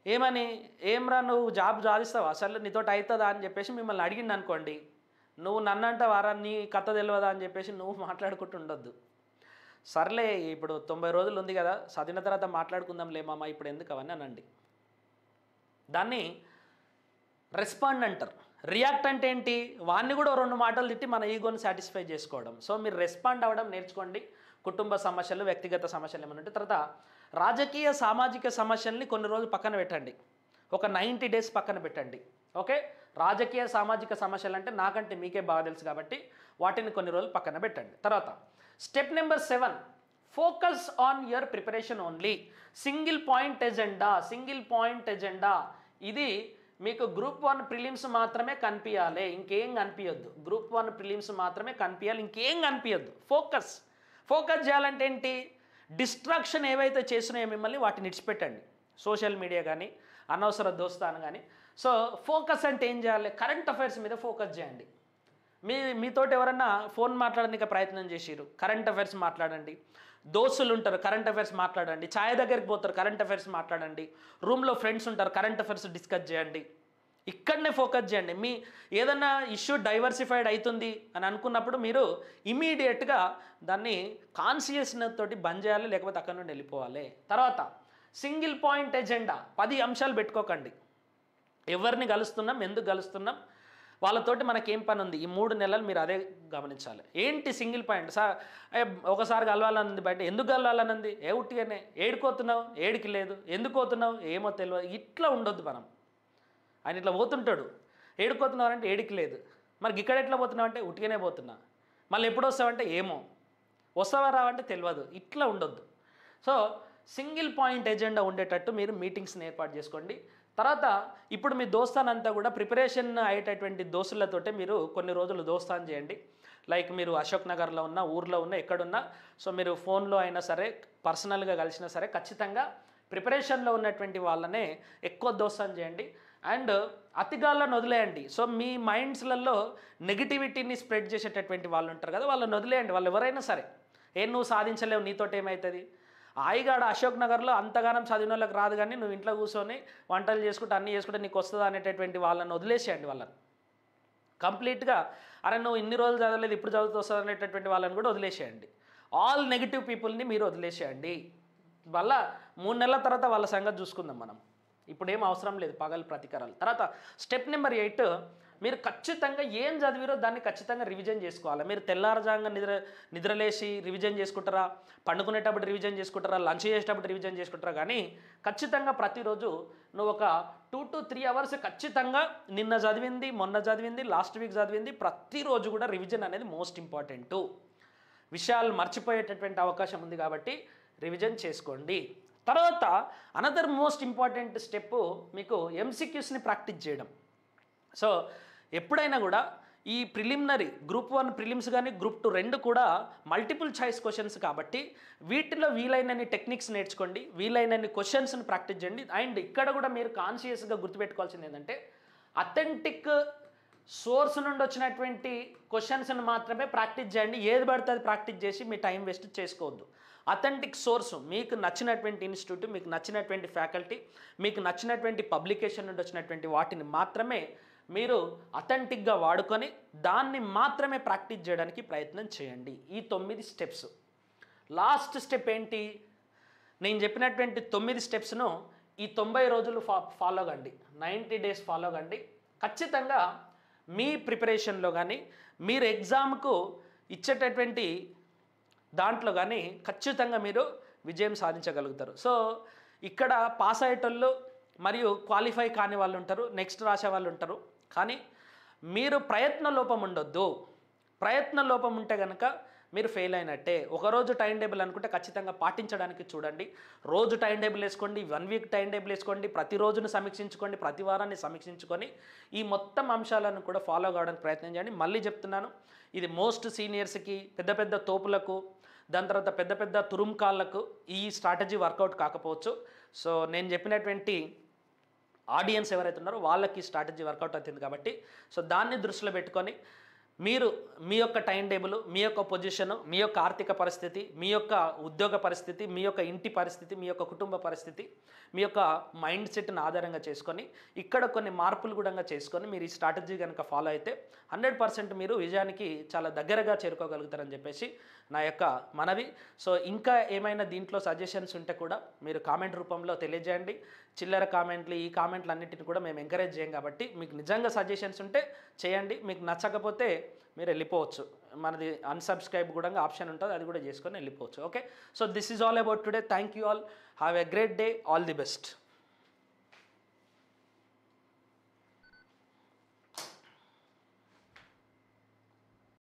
ఏమని? ఏమ్రా నువ్వు జాబ్ సాధిస్తావా, అసలు నీతోటి అవుతుందా అని చెప్పేసి మిమ్మల్ని అడిగిండు అనుకోండి, నువ్వు నన్నంట వారా, నీ కథ తెలియదా అని చెప్పేసి నువ్వు మాట్లాడుకుంటూ ఉండొద్దు. సర్లే ఇప్పుడు 90 రోజులు ఉంది కదా, చదివిన తర్వాత మాట్లాడుకుందాం లేమమ్మా, ఇప్పుడు ఎందుకు అవన్నీ అనండి. దాన్ని రెస్పాండ్ అంటారు. రియాక్ట్ అంటే ఏంటి? వాడిని కూడా 2 మాటలు తిట్టి మన ఈగోని సాటిస్ఫై చేసుకోవడం. సో మీరు రెస్పాండ్ అవ్వడం నేర్చుకోండి. కుటుంబ సమస్యలు, వ్యక్తిగత సమస్యలు ఏమైనా ఉంటే. తర్వాత రాజకీయ సామాజిక సమస్యల్ని కొన్ని రోజులు పక్కన పెట్టండి, ఒక 90 days పక్కన పెట్టండి. ఓకే, రాజకీయ సామాజిక సమస్యలు అంటే నాకంటే మీకే బాగా తెలుసు కాబట్టి వాటిని కొన్ని రోజులు పక్కన పెట్టండి. తర్వాత step number 7, focus on your preparation only. Single point agenda. ఇది మీకు గ్రూప్ 1 ప్రిలిమ్స్ మాత్రమే కనిపించాలి, ఇంకేం కనిపించొద్దు. గ్రూప్ 1 ప్రిలిమ్స్ మాత్రమే కనిపించాలి, ఇంకేం కనిపించొద్దు. ఫోకస్ చేయాలంటే ఏంటి? డిస్ట్రాక్షన్ ఏవైతే చేస్తున్నాయో మిమ్మల్ని వాటిని ఇడిచిపెట్టండి. సోషల్ మీడియా కానీ, అనవసర దోస్తాను కానీ. సో ఫోకస్ అంటే ఏం చేయాలి? కరెంట్ అఫైర్స్ మీద ఫోకస్ చేయండి. మీతోటి ఎవరన్నా ఫోన్ మాట్లాడడానికి ప్రయత్నం చేసిరు, కరెంట్ అఫైర్స్ మాట్లాడండి. దోస్తులు ఉంటారు, కరెంట్ అఫైర్స్ మాట్లాడండి. ఛాయ్ దగ్గరికి పోతారు, కరెంట్ అఫైర్స్ మాట్లాడండి. రూమ్లో ఫ్రెండ్స్ ఉంటారు, కరెంట్ అఫైర్స్ డిస్కస్ చేయండి. ఇక్కడనే ఫోకస్ చేయండి. మీ ఏదన్నా ఇష్యూ డైవర్సిఫైడ్ అవుతుంది అని అనుకున్నప్పుడు మీరు ఇమీడియట్గా దాన్ని కాన్షియస్నెస్ తోటి బంద్ చేయాలి, లేకపోతే అక్కడ నుండి వెళ్ళిపోవాలి. తర్వాత సింగిల్ పాయింట్ ఎజెండా. 10 అంశాలు పెట్టుకోకండి. ఎవరిని కలుస్తున్నాం, ఎందుకు కలుస్తున్నాం, వాళ్ళతోటి మనకేం పని ఉంది, ఈ 3 నెలలు మీరు అదే గమనించాలి. ఏంటి సింగిల్ పాయింట్? ఒకసారి కలవాలన్నది బయట, ఎందుకు కలవాలన్నది? ఉట్టిగానే. ఏడుకోతున్నావు, ఏడికి లేదు. ఎందుకు పోతున్నావు, ఏమో తెలియదు. ఇట్లా ఉండొద్దు. మనం ఆయన ఇట్లా పోతుంటాడు, ఏడుకోతున్నావు అంటే ఏడికి లేదు. మరి ఇక్కడ ఎట్లా పోతున్నావు అంటే ఉట్టిగానే పోతున్నా. మళ్ళీ ఎప్పుడు వస్తావంటే ఏమో, వస్తావా రావంటే తెలియదు. ఇట్లా ఉండొద్దు. సో సింగిల్ పాయింట్ ఎజెండా ఉండేటట్టు మీరు మీటింగ్స్ని ఏర్పాటు చేసుకోండి. తర్వాత ఇప్పుడు మీ దోస్తానంతా కూడా ప్రిపరేషన్ అయ్యేటటువంటి దోస్తులతోటే మీరు కొన్ని రోజులు దోస్తాన్ చేయండి. లైక్ మీరు అశోక్ నగర్లో ఉన్న, ఊర్లో ఉన్న, ఎక్కడున్నా, సో మీరు ఫోన్లో అయినా సరే, పర్సనల్గా కలిసినా సరే, ఖచ్చితంగా ప్రిపరేషన్లో ఉన్నటువంటి వాళ్ళనే ఎక్కువ దోస్తాన్ చేయండి. అండ్ అతిగాళ్ళని వదిలేయండి. సో మీ మైండ్స్లలో నెగిటివిటీని స్ప్రెడ్ చేసేటటువంటి వాళ్ళు ఉంటారు కదా, వాళ్ళని వదిలేయండి. వాళ్ళు ఎవరైనా సరే, నువ్వు సాధించలేవు, నీతోటి ఏమవుతుంది, హాయిగాడ అశోక్ నగర్లో అంతగానం చదివిన వాళ్ళకి రాదు, కానీ నువ్వు ఇంట్లో కూర్చొని వంటలు చేసుకుంటే అన్నీ చేసుకుంటే నీకు వస్తుందా అనేటటువంటి వాళ్ళని వదిలేసేయండి. వాళ్ళని కంప్లీట్గా అరే నువ్వు ఇన్ని రోజులు చదవలేదు ఇప్పుడు చదువుతూ వస్తుంది అనేటటువంటి వాళ్ళని కూడా వదిలేసేయండి. ఆల్ నెగిటివ్ పీపుల్ని మీరు వదిలేసేయండి. మళ్ళా 3 నెలల తర్వాత వాళ్ళ సంగతి చూసుకుందాం మనం. ఇప్పుడు ఏం అవసరం లేదు పగలు ప్రతీకారాలు. తర్వాత స్టెప్ నెంబర్ 8, మీరు ఖచ్చితంగా ఏం చదివిరో దాన్ని ఖచ్చితంగా రివిజన్ చేసుకోవాలి. మీరు తెల్లారజాంగా నిద్రలేసి రివిజన్ చేసుకుంటారా, పండుకునేటప్పుడు రివిజన్ చేసుకుంటారా, లంచ్ చేసేటప్పుడు రివిజన్ చేసుకుంటారా, కానీ ఖచ్చితంగా ప్రతిరోజు నువ్వు ఒక 2 to 3 అవర్స్ ఖచ్చితంగా నిన్న చదివింది, మొన్న చదివింది, లాస్ట్ వీక్ చదివింది ప్రతిరోజు కూడా రివిజన్ అనేది మోస్ట్ ఇంపార్టెంట్. విషయాలు మర్చిపోయేటటువంటి అవకాశం ఉంది కాబట్టి రివిజన్ చేసుకోండి. తర్వాత అనదర్ మోస్ట్ ఇంపార్టెంట్ స్టెప్ మీకు ఎంసీక్యూస్ని ప్రాక్టీస్ చేయడం. సో ఎప్పుడైనా కూడా ఈ ప్రిలిమినరీ గ్రూప్ 1 ప్రిలిమ్స్ కానీ గ్రూప్ 2 రెండు కూడా మల్టిపుల్ చాయిస్ క్వశ్చన్స్ కాబట్టి వీటిలో వీలైనన్ని టెక్నిక్స్ నేర్చుకోండి, వీలైనన్ని క్వశ్చన్స్ని ప్రాక్టీస్ చేయండి. అండ్ ఇక్కడ కూడా మీరు కాన్షియస్గా గుర్తుపెట్టుకోవాల్సింది ఏంటంటే అథెంటిక్ సోర్స్ నుండి వచ్చినటువంటి క్వశ్చన్స్ని మాత్రమే ప్రాక్టీస్ చేయండి. ఏది పడితే అది ప్రాక్టీస్ చేసి మీ టైం వేస్ట్ చేసుకోవద్దు. అథెంటిక్ సోర్స్ మీకు నచ్చినటువంటి ఇన్స్టిట్యూట్, మీకు నచ్చినటువంటి ఫ్యాకల్టీ, మీకు నచ్చినటువంటి పబ్లికేషన్ నుండి వచ్చినటువంటి వాటిని మాత్రమే మీరు అథెంటిక్గా వాడుకొని దాన్ని మాత్రమే ప్రాక్టీస్ చేయడానికి ప్రయత్నం చేయండి. ఈ 9 స్టెప్స్. లాస్ట్ స్టెప్ ఏంటి? నేను చెప్పినటువంటి 9 స్టెప్స్ను ఈ 90 రోజులు ఫాలో కండి, 90 డేస్ ఫాలో కండి. ఖచ్చితంగా మీ ప్రిపరేషన్లో కానీ మీరు ఎగ్జామ్కు ఇచ్చేటటువంటి దాంట్లో కానీ ఖచ్చితంగా మీరు విజయం సాధించగలుగుతారు. సో ఇక్కడ పాస్ అయ్యేటోళ్ళు మరియు క్వాలిఫై కాని వాళ్ళు ఉంటారు, నెక్స్ట్ రాసే వాళ్ళు ఉంటారు. కానీ మీరు ప్రయత్న లోపం ఉండొద్దు. ప్రయత్న లోపం ఉంటే కనుక మీరు ఫెయిల్ అయినట్టే. ఒకరోజు టైం టేబుల్ అనుకుంటే ఖచ్చితంగా పాటించడానికి చూడండి. రోజు టైం టేబుల్ వేసుకోండి, 1 వీక్ టైం టేబుల్ వేసుకోండి, ప్రతిరోజును సమీక్షించుకోండి, ప్రతి వారాన్ని సమీక్షించుకొని ఈ మొత్తం అంశాలను కూడా ఫాలో కావడానికి ప్రయత్నం చేయండి. మళ్ళీ చెప్తున్నాను, ఇది మోస్ట్ సీనియర్స్కి, పెద్ద పెద్ద తోపులకు, దాని తర్వాత పెద్ద పెద్ద తురుంకాళ్ళకు ఈ స్ట్రాటజీ వర్కౌట్ కాకపోవచ్చు. సో నేను చెప్పినటువంటి ఆడియన్స్ ఎవరైతే ఉన్నారో వాళ్ళకి స్ట్రాటజీ వర్కౌట్ అవుతుంది కాబట్టి సో దాన్ని దృష్టిలో పెట్టుకొని మీరు మీ యొక్క టైం టేబుల్, మీ యొక్క పొజిషన్, మీ యొక్క ఆర్థిక పరిస్థితి, మీ యొక్క ఉద్యోగ పరిస్థితి, మీ యొక్క ఇంటి పరిస్థితి, మీ యొక్క కుటుంబ పరిస్థితి, మీ యొక్క మైండ్ సెట్ని ఆధారంగా చేసుకొని ఇక్కడ కొన్ని మార్పులు కూడా చేసుకొని మీరు ఈ స్ట్రాటజీ కనుక ఫాలో అయితే 100% మీరు విజయానికి చాలా దగ్గరగా చేరుకోగలుగుతారని చెప్పేసి నా యొక్క మనవి. సో ఇంకా ఏమైనా దీంట్లో సజెషన్స్ ఉంటే కూడా మీరు కామెంట్ రూపంలో తెలియజేయండి. చిల్లర కామెంట్లు, ఈ కామెంట్లు అన్నింటిని కూడా మేము ఎంకరేజ్ చేయం కాబట్టి మీకు నిజంగా సజెషన్స్ ఉంటే చేయండి. మీకు నచ్చకపోతే మీరు వెళ్ళిపోవచ్చు. మనది అన్సబ్స్క్రైబ్ కూడా ఆప్షన్ ఉంటుంది, అది కూడా చేసుకొని వెళ్ళిపోవచ్చు. Okay, so this is all about today. Thank you all. Have a great day. All the best.